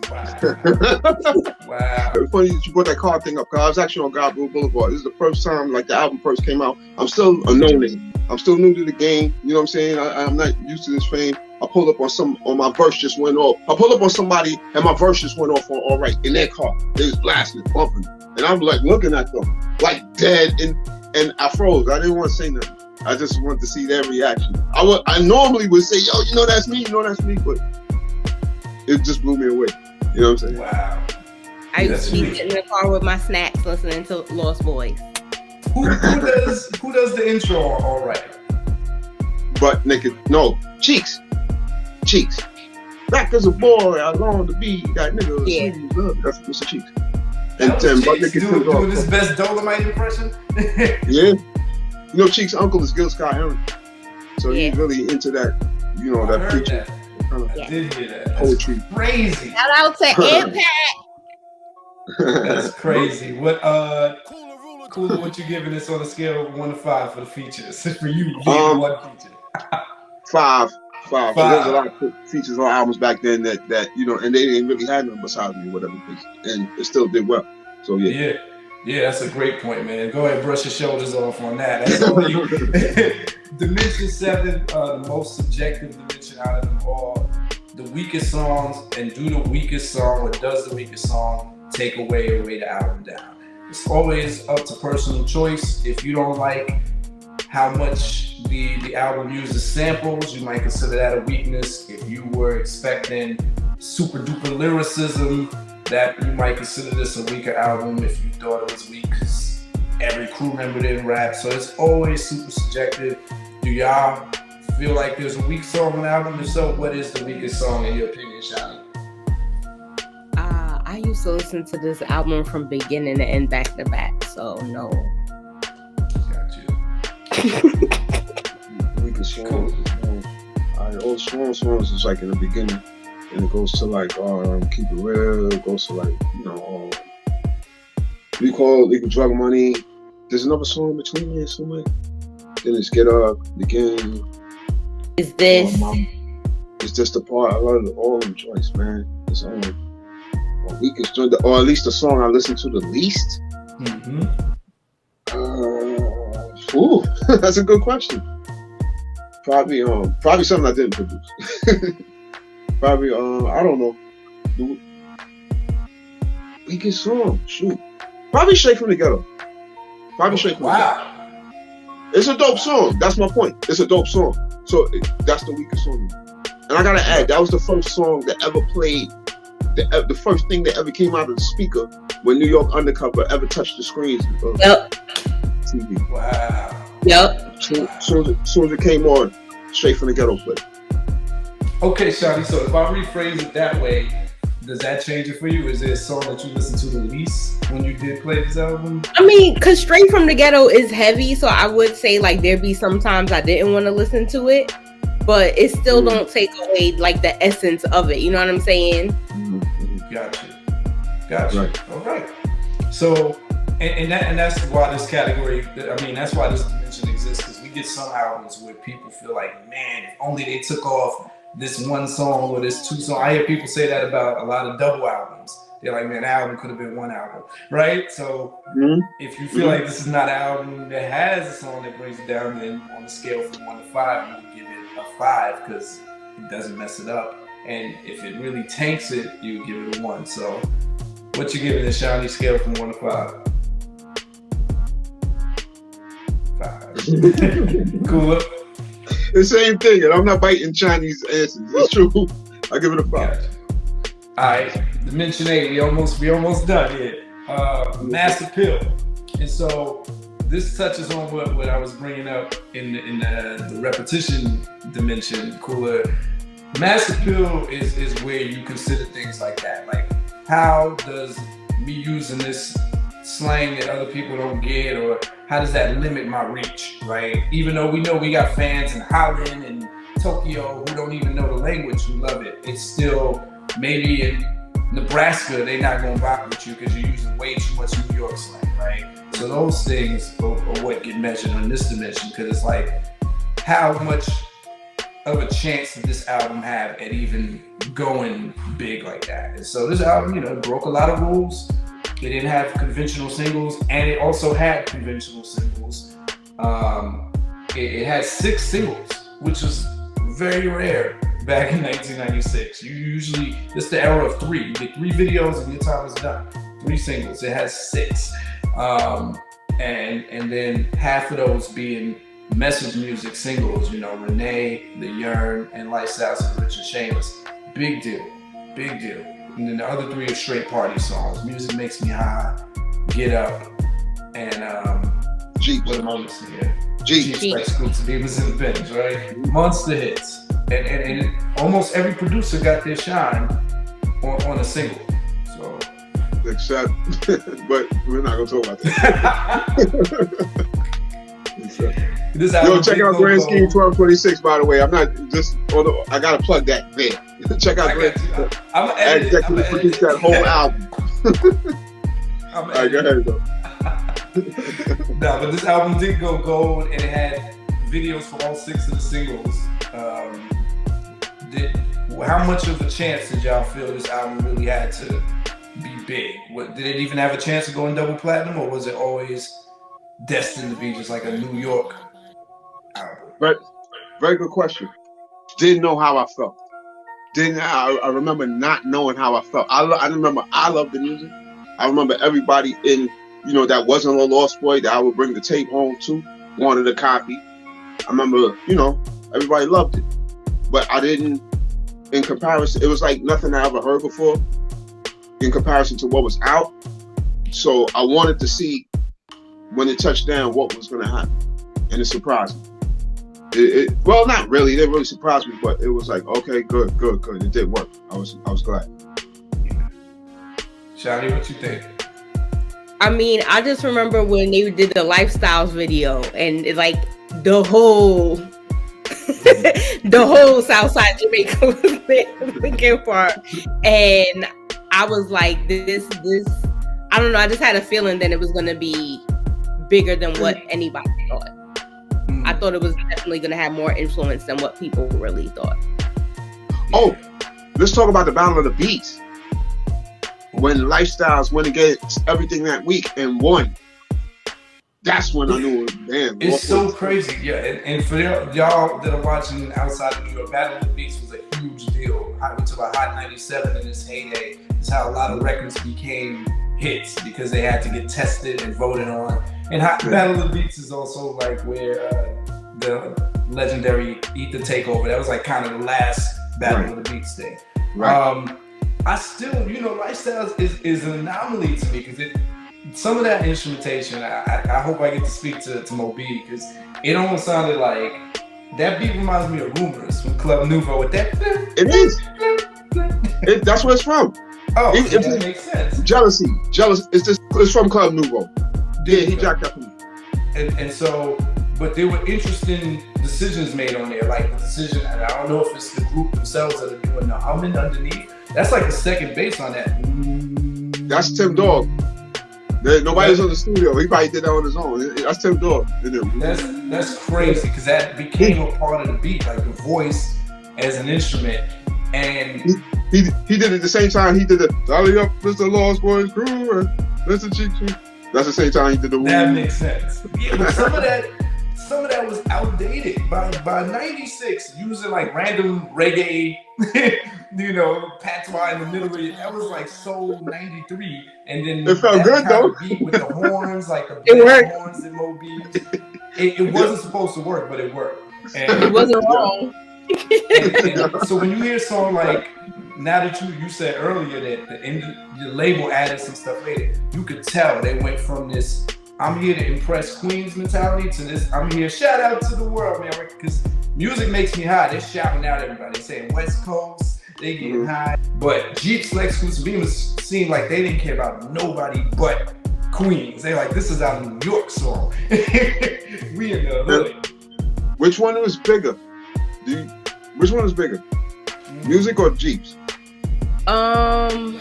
Wow. It's funny that you brought that car thing up, because I was actually on Godbrook Boulevard. This is the first time like the album first came out. I'm still a no-name. I'm still new to the game. You know what I'm saying? I'm not used to this fame. I pulled up on my verse just went off. I pulled up on somebody and my verse just went off on All Right in their car. They was blasting, bumping. And I'm like looking at them like dead, and I froze. I didn't want to say nothing. I just wanted to see their reaction. I normally would say, yo, you know that's me, but it just blew me away. You know what I'm saying? Wow. I used to be sitting in the car with my snacks listening to Lost Boyz. Who does the intro on All Right? Butt naked. No, Cheeks. Back as a boy, I long to be that nigga. Yeah. That's Mr. Cheeks. And Butt naked doing his best Dolomite impression. Yeah. You know, Cheeks' uncle is Gil Scott Heron, so he's really into that. You know, that preacher. I did hear that. Poetry. That's crazy. Shout out to Impact. That's crazy. What Cooler, what you giving this on a scale of 1 to 5 for the features? For you, being one feature. 5. There was a lot of features on albums back then that you know, and they didn't really have none besides me, whatever, and it still did well. So yeah. Yeah, that's a great point, man. Go ahead, brush your shoulders off on that. That's only Dimension 7, the most subjective dimension out of them all. The weakest songs, and do the weakest song, or does the weakest song take away or weigh the album down? It's always up to personal choice. If you don't like how much the album uses samples, you might consider that a weakness. If you were expecting super duper lyricism, that you might consider this a weaker album. If you thought it was weak because every crew member didn't rap. So it's always super subjective. Do y'all feel like there's a weak song on the album? If so, what is the weakest song in your opinion, Shani? I used to listen to this album from beginning to end, back to back. So no. Got you. Weakest songs. All strong songs is like in the beginning. And it goes to like Keep It Real. It goes to like, you know, we call Legal Drug Money. There's another song between there somewhere. Then it's Get Up, The Game. Is this? It's just the part. I love all them joints, man. It's my weakest joint, or at least the song I listen to the least. Mm-hmm. That's a good question. Probably something I didn't produce. Probably, I don't know. The weakest song, shoot. Probably Straight from the Ghetto. Probably Straight from the Ghetto. It's a dope song. That's my point. It's a dope song. So that's the weakest song. And I gotta add, that was the first song that ever played, the first thing that ever came out of the speaker when New York Undercover ever touched the screens of TV. Wow. Yep. Soon as it came on, straight from the ghetto play. Okay, Shani, so if I rephrase it that way, does that change it for you? Is there a song that you listened to the least when you did play this album? I mean, because Straight from the Ghetto is heavy, so I would say like there'd be some times I didn't want to listen to it, but it still don't take away like the essence of it. You know what I'm saying? Gotcha. Right. All right. So, and that's why this category. I mean, that's why this dimension exists, because we get some albums where people feel like, man, if only they took off this one song or this two songs. I hear people say that about a lot of double albums. They're like, man, that album could have been one album, right? So if you feel like this is not an album that has a song that brings it down, then on a scale from 1 to 5, you would give it a 5 because it doesn't mess it up. And if it really tanks it, you would give it a 1. So what you giving the Shani scale from 1 to 5? 5. Cool. The same thing, and I'm not biting Chinese answers. It's true. I give it a 5. Gotcha. All right, Dimension 8. We almost done here. Mass Appeal, and so this touches on what I was bringing up in the repetition dimension. Cooler. Mass Appeal is where you consider things like that. Like, how does me using this slang that other people don't get, or how does that limit my reach, right? Even though we know we got fans in Holland and Tokyo who don't even know the language, who love it, it's still maybe in Nebraska they're not gonna rock with you because you're using way too much New York slang, right? So those things are what get measured on this dimension, because it's like, how much of a chance did this album have at even going big like that? And so this album, broke a lot of rules. It didn't have conventional singles, and it also had conventional singles. It had 6 singles, which was very rare back in 1996. You usually, it's the era of 3. You get 3 videos and your time is done. 3 singles. It has 6, and then half of those being message music singles. Renee, The Yearn, and Lifestyles of Rich and Shameless. Big deal. And then the other 3 are straight party songs. Music Makes Me High, Get Up, and Jeep. What am I missing here? Jeep. Like Scoops and Beavers in the Bench, right? Monster hits. And almost every producer got their shine on a single. So, except, but we're not gonna talk about that. Yo, check out Grand Scheme 1226. By the way, I'm not just. Although I gotta plug that there. Check out Grand Scheme. I'm gonna edit it. Produce that whole album. All right, go ahead, though. No, but this album did go gold, and it had videos for all 6 of the singles. How much of a chance did y'all feel this album really had to be big? Did it even have a chance of going double platinum, or was it always destined to be just like a New York album? But very good question. Didn't know how I felt. I remember not knowing how I felt. I remember I loved the music. I remember everybody in, that wasn't a Lost Boy that I would bring the tape home to, wanted a copy. I remember, everybody loved it. But I didn't, in comparison, it was like nothing I ever heard before in comparison to what was out. So I wanted to see when it touched down what was going to happen. And it surprised me. Well, not really. It didn't really surprise me, but it was like, okay, good. It did work. I was glad. Shani, what you think? I mean, I just remember when they did the Lifestyles video, and the whole Southside Jamaica was there looking for, and I was like, this. I don't know. I just had a feeling that it was going to be bigger than what anybody thought. I thought it was definitely going to have more influence than what people really thought. Oh, let's talk about the Battle of the Beats. When Lifestyles went against everything that week and won, that's when I knew, damn. It's so crazy, yeah. And for y'all that are watching outside of New York, Battle of the Beats was a huge deal. I went to about Hot 97 in its heyday. It's how a lot of records became hits, because they had to get tested and voted on. And Battle of the Beats is also like where the legendary Eat the Takeover, that was like kind of the last Battle of the Beats thing. Right. I still, Lifestyles is an anomaly to me, because some of that instrumentation, I hope I get to speak to Moby, because it almost sounded like that beat reminds me of Rumors from Club Nouveau with that. It is. That's where it's from. Oh, that makes sense. Jealousy. It's from Club Nouveau. Yeah, he jacked that from me. And so, but there were interesting decisions made on there, like the decision, and I don't know if it's the group themselves that are doing the humming underneath. That's like the second bass on that. That's Tim Dog. Nobody's in the studio. He probably did that on his own. That's Tim Dog. That's crazy, because that became a part of the beat, like the voice as an instrument. And he did it at the same time he did the Dolly Up, Mr. Lost Boyz crew, and Mr. Cheek. That's the same time he did the. That makes sense. Yeah, but some of that was outdated by '96. Using like random reggae, patois in the middle of it. That was like so '93. And then it felt good though. Beat with the horns, like the black horns and Moby. It wasn't supposed to work, but it worked. And it wasn't wrong. and so when you hear a song like, now that you said earlier that the label added some stuff later, you could tell they went from this I'm here to impress Queens mentality to this I'm here, shout out to the world, man, because music makes me high. They're shouting out everybody. They're saying West Coast, they getting high. But Jeep's Lex Beamers seemed like they didn't care about nobody but Queens. They're like, this is our New York song. We in the hood. Which one was bigger? Which one is bigger? Music or Jeeps? On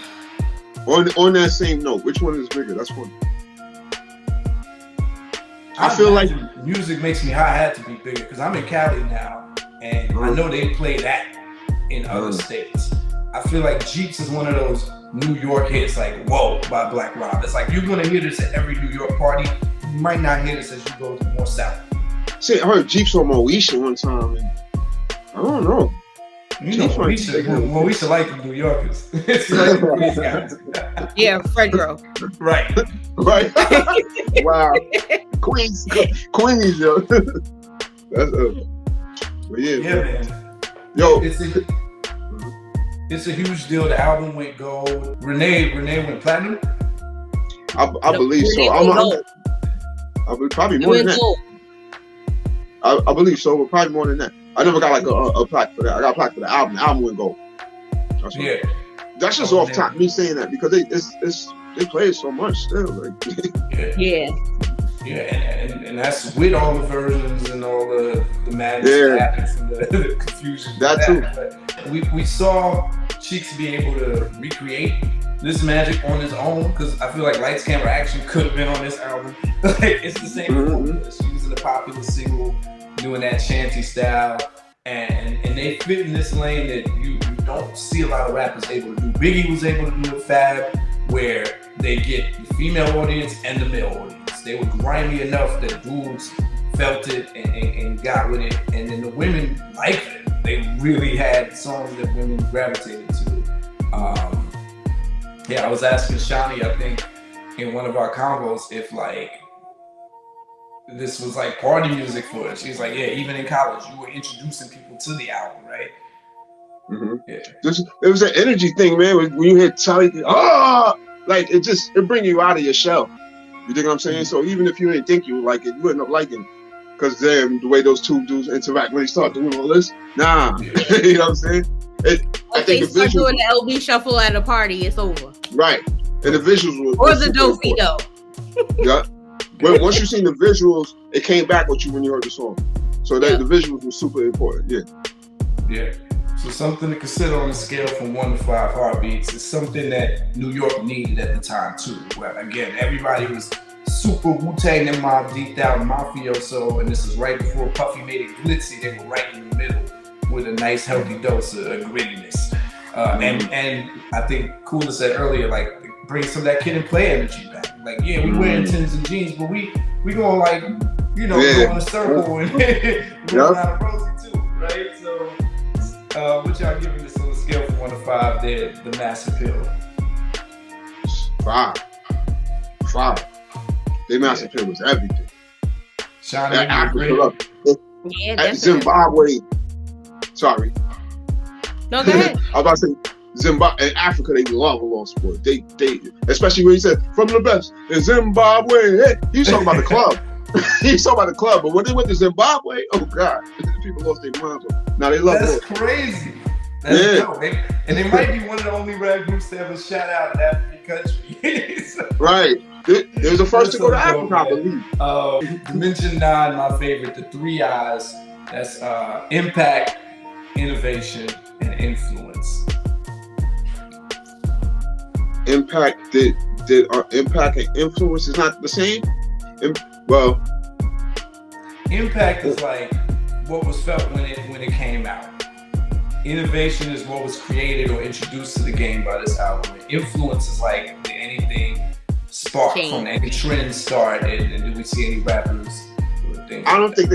that same note, which one is bigger? That's one. I feel like music makes me high had to be bigger, because I'm in Cali now, and I know they play that in other states. I feel like Jeeps is one of those New York hits, like Whoa by Black Rob. It's like you're gonna hear this at every New York party. You might not hear this as you go more south. See, I heard Jeeps on Moesha one time, and I don't know. Moesha like the New Yorkers. It's like these guys. Yeah, Fredro. Right. Wow. Queens, yo. That's but yeah, man. Yo, it's a huge deal. The album went gold. Renee went platinum. I believe so. I probably more than that. I believe so, but probably more than that. I never got like a plaque for that. I got a plaque for the album. The album went gold. That's just off top me saying that, because they play it so much still. Like and that's with all the versions and all the madness that happens and the confusion. That too. But we saw Cheeks be able to recreate this magic on his own, because I feel like Lights Camera Action could have been on this album. It's the same formula. Using the popular single, doing that chanty style, and they fit in this lane that you don't see a lot of rappers able to do. Biggie was able to do it, Fab, where they get the female audience and the male audience. They were grimy enough that dudes felt it and got with it, and then the women liked it. They really had songs that women gravitated to. I was asking Shani, I think, in one of our combos, if like this was like party music for us. She's like, yeah, even in college, you were introducing people to the album, right? Yeah. It was an energy thing, man. When you hear Charlie, like it bring you out of your shell. You think what I'm saying? So even if you didn't think you would like it, you wouldn't have liked it. Because then the way those two dudes interact when they start doing all this, you know what I'm saying? I think they start doing the LB shuffle at a party, it's over. Right. And the visuals or the dopey though. Yeah. But once you seen the visuals, it came back with you when you heard the song. So that the visuals were super important. Yeah. So something to consider on a scale from 1 to 5 heartbeats is something that New York needed at the time too. Where again, everybody was super Wu-Tang and Mobb Deeped Out mafioso, and this is right before Puffy made it glitzy. They were right in the middle with a nice healthy dose of grittiness. And I think Cooler said earlier, like, bring some of that Kid and Play energy back. Like, yeah, we wearing Tims and jeans, but we gonna like, go in a circle and run out of Rosie too, right? So what y'all giving this on a scale from 1 to 5 there, the mass appeal? 5. Their mass appeal was everything. Shani, Africa, yeah, Zimbabwe. Sorry. No, go ahead. I was about to say, Zimbabwe in Africa, they love a Lost Boyz. They especially when he said from the best in Zimbabwe. Hey, he was talking about the club. He was talking about the club, but when they went to Zimbabwe, oh God, people lost their minds. Now they love That's it. crazy. That's dope. And they might be one of the only rap groups to ever shout out an African country. So, Right. They was the first to go to Africa, I believe. Dimension 9, my favorite, the 3 I's. That's impact, innovation, and influence. Impact did impact and influence is not the same? Well, impact is like what was felt when it came out. Innovation is what was created or introduced to the game by this album. And influence is like did anything spark from any trend start, and do we see any rappers? I don't think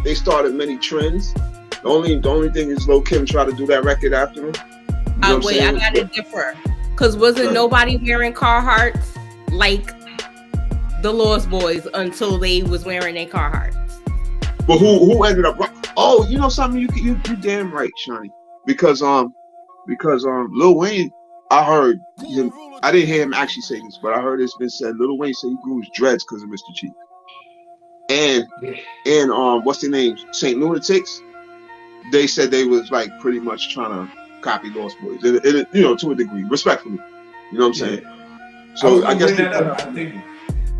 they started many trends. The only thing is Lil Kim tried to do that record after him. Wait, I gotta differ. Cause wasn't nobody wearing Carhartts like the Lost Boyz until they was wearing their Carhartts. But who ended up? Oh, you know something? You damn right, Shani. Because Lil Wayne, I heard him. I didn't hear him actually say this, but I heard it's been said. Lil Wayne said he grew his dreads because of Mr. Chief. And what's their name? Saint Lunatics. They said they was like pretty much trying to copy Lost Boyz, and you know, to a degree, respectfully. You know what I'm saying? So I guess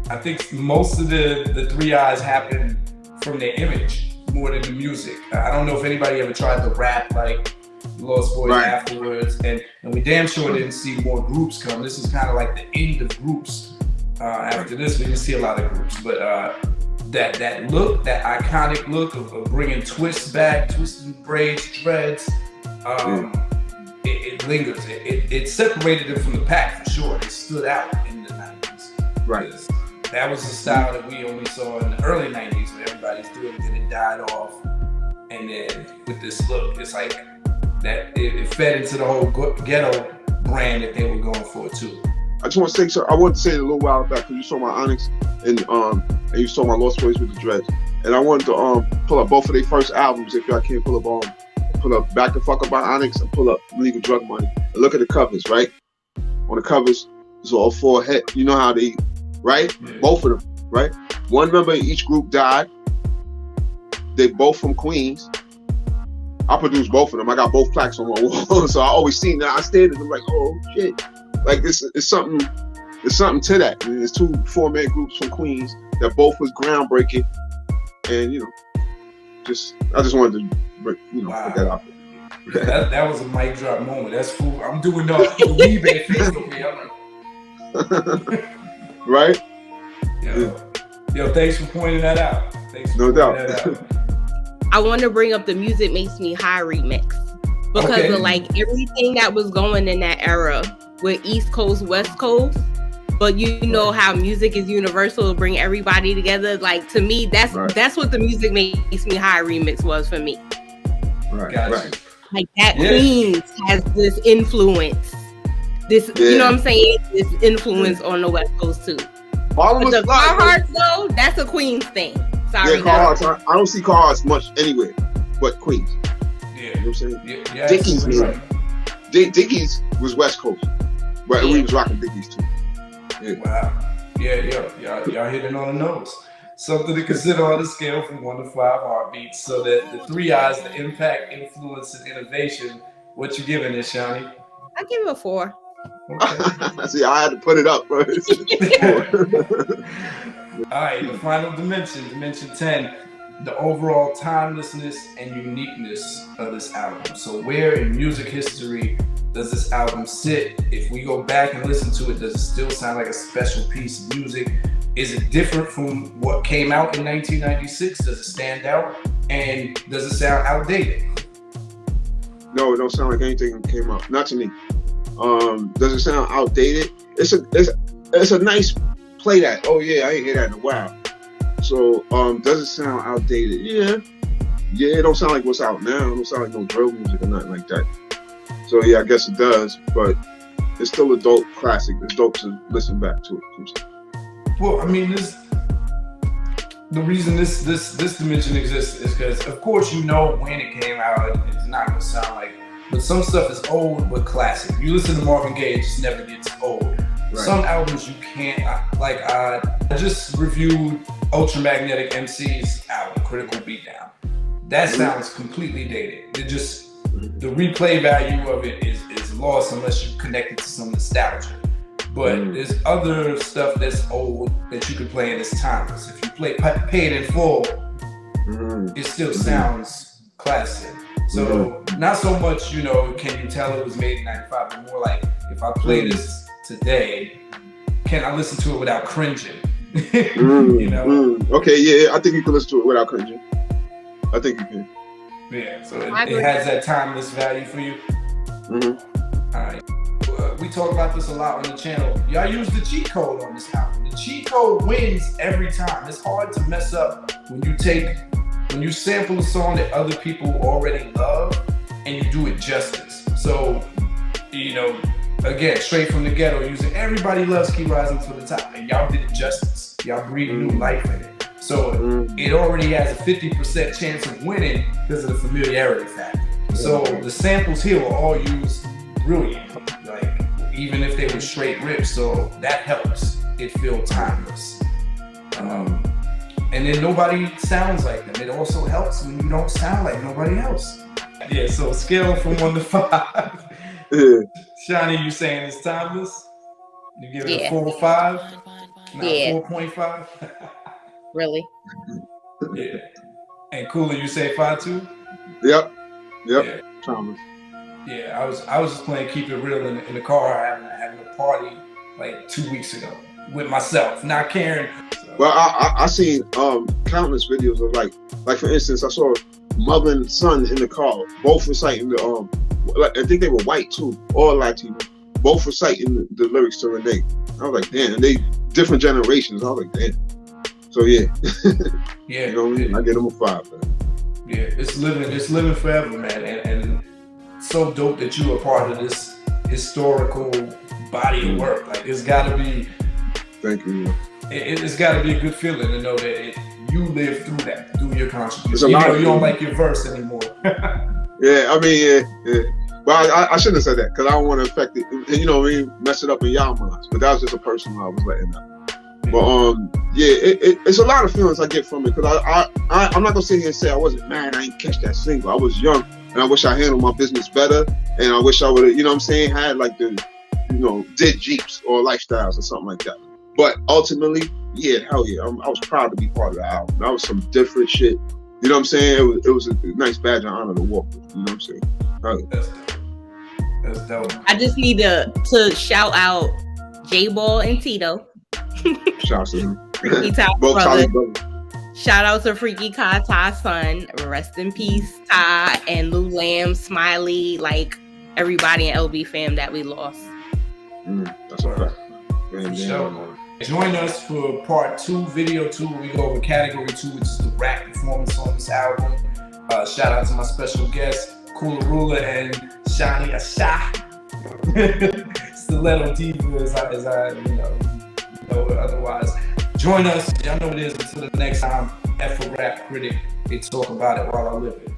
I think most of the 3 I's happen from their image more than the music. I don't know if anybody ever tried to rap like Lost Boyz afterwards, and we damn sure didn't see more groups come. This is kind of like the end of groups. After this, we didn't see a lot of groups, but that look, that iconic look of bringing twists back, twisting braids, dreads, it lingers. It separated it from the pack for sure. It stood out in the 90s. Right. That was the style that we only saw in the early 90s when everybody's doing it, then it died off. And then with this look, it's like that it fed into the whole ghetto brand that they were going for too. I just want to say, sir, I wanted to say it a little while back because you saw my Onyx and you saw my Lost Boyz with the dreads. And I wanted to pull up both of their first albums if y'all can't pull up Back the Fuck Up by Onyx and pull up Legal Drug Money. And look at the covers, right? On the covers, it's all 4 head. You know how they, right? Yeah. Both of them, right? One member in each group died. They both from Queens. I produced both of them. I got both plaques on my wall, so I always seen that. I stared at them like, oh shit! Like this is something. There's something to that. I mean, there's 2 4-man groups from Queens that both was groundbreaking, and you know, I just wanted to, put that out there. that was a mic drop moment. That's cool. I'm doing the eBay face over here. Right? Yo, thanks for pointing that out. No doubt. I want to bring up the Music Makes Me High remix because of like everything that was going in that era with East Coast, West Coast. But you know how music is universal to bring everybody together. Like to me, that's what the Music Makes Me High remix was for me. Right. Like that Queens has this influence. This, you know what I'm saying? This influence on the West Coast too. But the Carhartts though, that's a Queens thing. Sorry. Yeah, Carhartts. I don't see Carhartts much anywhere but Queens. Yeah. You know what I'm saying? Yeah, Dickies, man. Dickies was West Coast. But we was rocking Dickies too. Yeah. Wow. Yeah. Y'all hitting on the nose. Something to consider on the scale from 1 to 5 heartbeats. So that the 3 I's, the impact, influence, and innovation. What you giving it, Shani? I give it a 4. Okay. See, I had to put it up first. All right, the final dimension 10, the overall timelessness and uniqueness of this album. So where in music history does this album sit? If we go back and listen to it, does it still sound like a special piece of music? Is it different from what came out in 1996? Does it stand out? And does it sound outdated? No, it don't sound like anything that came out. Not to me. Does it sound outdated? It's a nice play that. Oh yeah, I ain't hear that in a while. So does it sound outdated? Yeah, it don't sound like what's out now. It don't sound like no drill music or nothing like that. So yeah, I guess it does, but it's still a dope classic. It's dope to listen back to it. Well, I mean, the reason this dimension exists is because, of course, you know when it came out, it's not gonna sound like but some stuff is old but classic. You listen to Marvin Gaye, it just never gets old. Right. Some albums you can't, like I just reviewed Ultramagnetic MC's album, Critical Beatdown. That sounds completely dated. It just, the replay value of it is lost unless you connect it to some nostalgia. But there's other stuff that's old that you can play and it's timeless. If you play Pay It in Full, it still sounds classic. So not so much, you know, can you tell it was made in 95, but more like, if I play this today, can I listen to it without cringing? You know? Okay, yeah, I think you can listen to it without cringing. I think you can. Yeah, so it has that timeless value for you. All right. We talk about this a lot on the channel. Y'all use the cheat code on this album. The cheat code wins every time. It's hard to mess up when you sample a song that other people already love and you do it justice. So, you know, again, straight from the ghetto, using Everybody Loves Keep Rising to the Top, and y'all did it justice. Y'all breathed new life in it. So it already has a 50% chance of winning because of the familiarity factor. So the samples here were all used brilliant, like even if they were straight rips, so that helps it feel timeless. And then nobody sounds like them. It also helps when you don't sound like nobody else. Yeah, so scale from 1 to 5. Shani, you saying it's timeless? You give it a 4 or 5? Not 4.5? Really? Yeah. And Cooler, you say 5 too? Yep. Yeah. Timeless. Yeah, I was just playing Keep It Real in the car having a party like 2 weeks ago with myself, not caring. So. Well, I seen countless videos of like for instance, I saw mother and son in the car, both reciting the I think they were white too, all Latino, both reciting the lyrics to Renee. I was like, damn, they different generations. I was like, damn. So yeah, yeah, you know what I mean? I give them a 5. Man. Yeah, it's living forever, man, and so dope that you are part of this historical body of work. Like, it's got to be. Thank you. It's got to be a good feeling to know that you lived through that, through your contribution. Even though you don't like your verse anymore. Yeah, I mean, yeah. Well, I shouldn't have said that because I don't want to affect it. You know what I mean? Mess it up in y'all minds. But that was just a personal I was letting out. But yeah, it's a lot of feelings I get from it because I'm not gonna sit here and say I wasn't mad. I ain't catch that single. I was young and I wish I handled my business better. And I wish I would have, you know what I'm saying, had like the, you know, did Jeeps or lifestyles or something like that. But ultimately, yeah, hell yeah, I was proud to be part of the album. That was some different shit. You know what I'm saying? It was a nice badge of honor to walk with. You know what I'm saying? Right. That's dope. I just need to shout out J-Ball and Tito. Shout to them. Freaky Ty Both brother. brothers. Shout out to Freaky Kai, Ty's son. Rest in peace, Ty and Lou Lamb, Smiley, like everybody in LB fam that we lost. That's a fact. Join us for part 2, video 2, where we go over category 2, which is the rap performance on this album. Shout out to my special guests, Cooler Ruler and Shani Asha. Stiletto Diva, as I know otherwise. Join us. Y'all know what it is. Until the next time, A RAP CRITIC. They talk about it while I live it.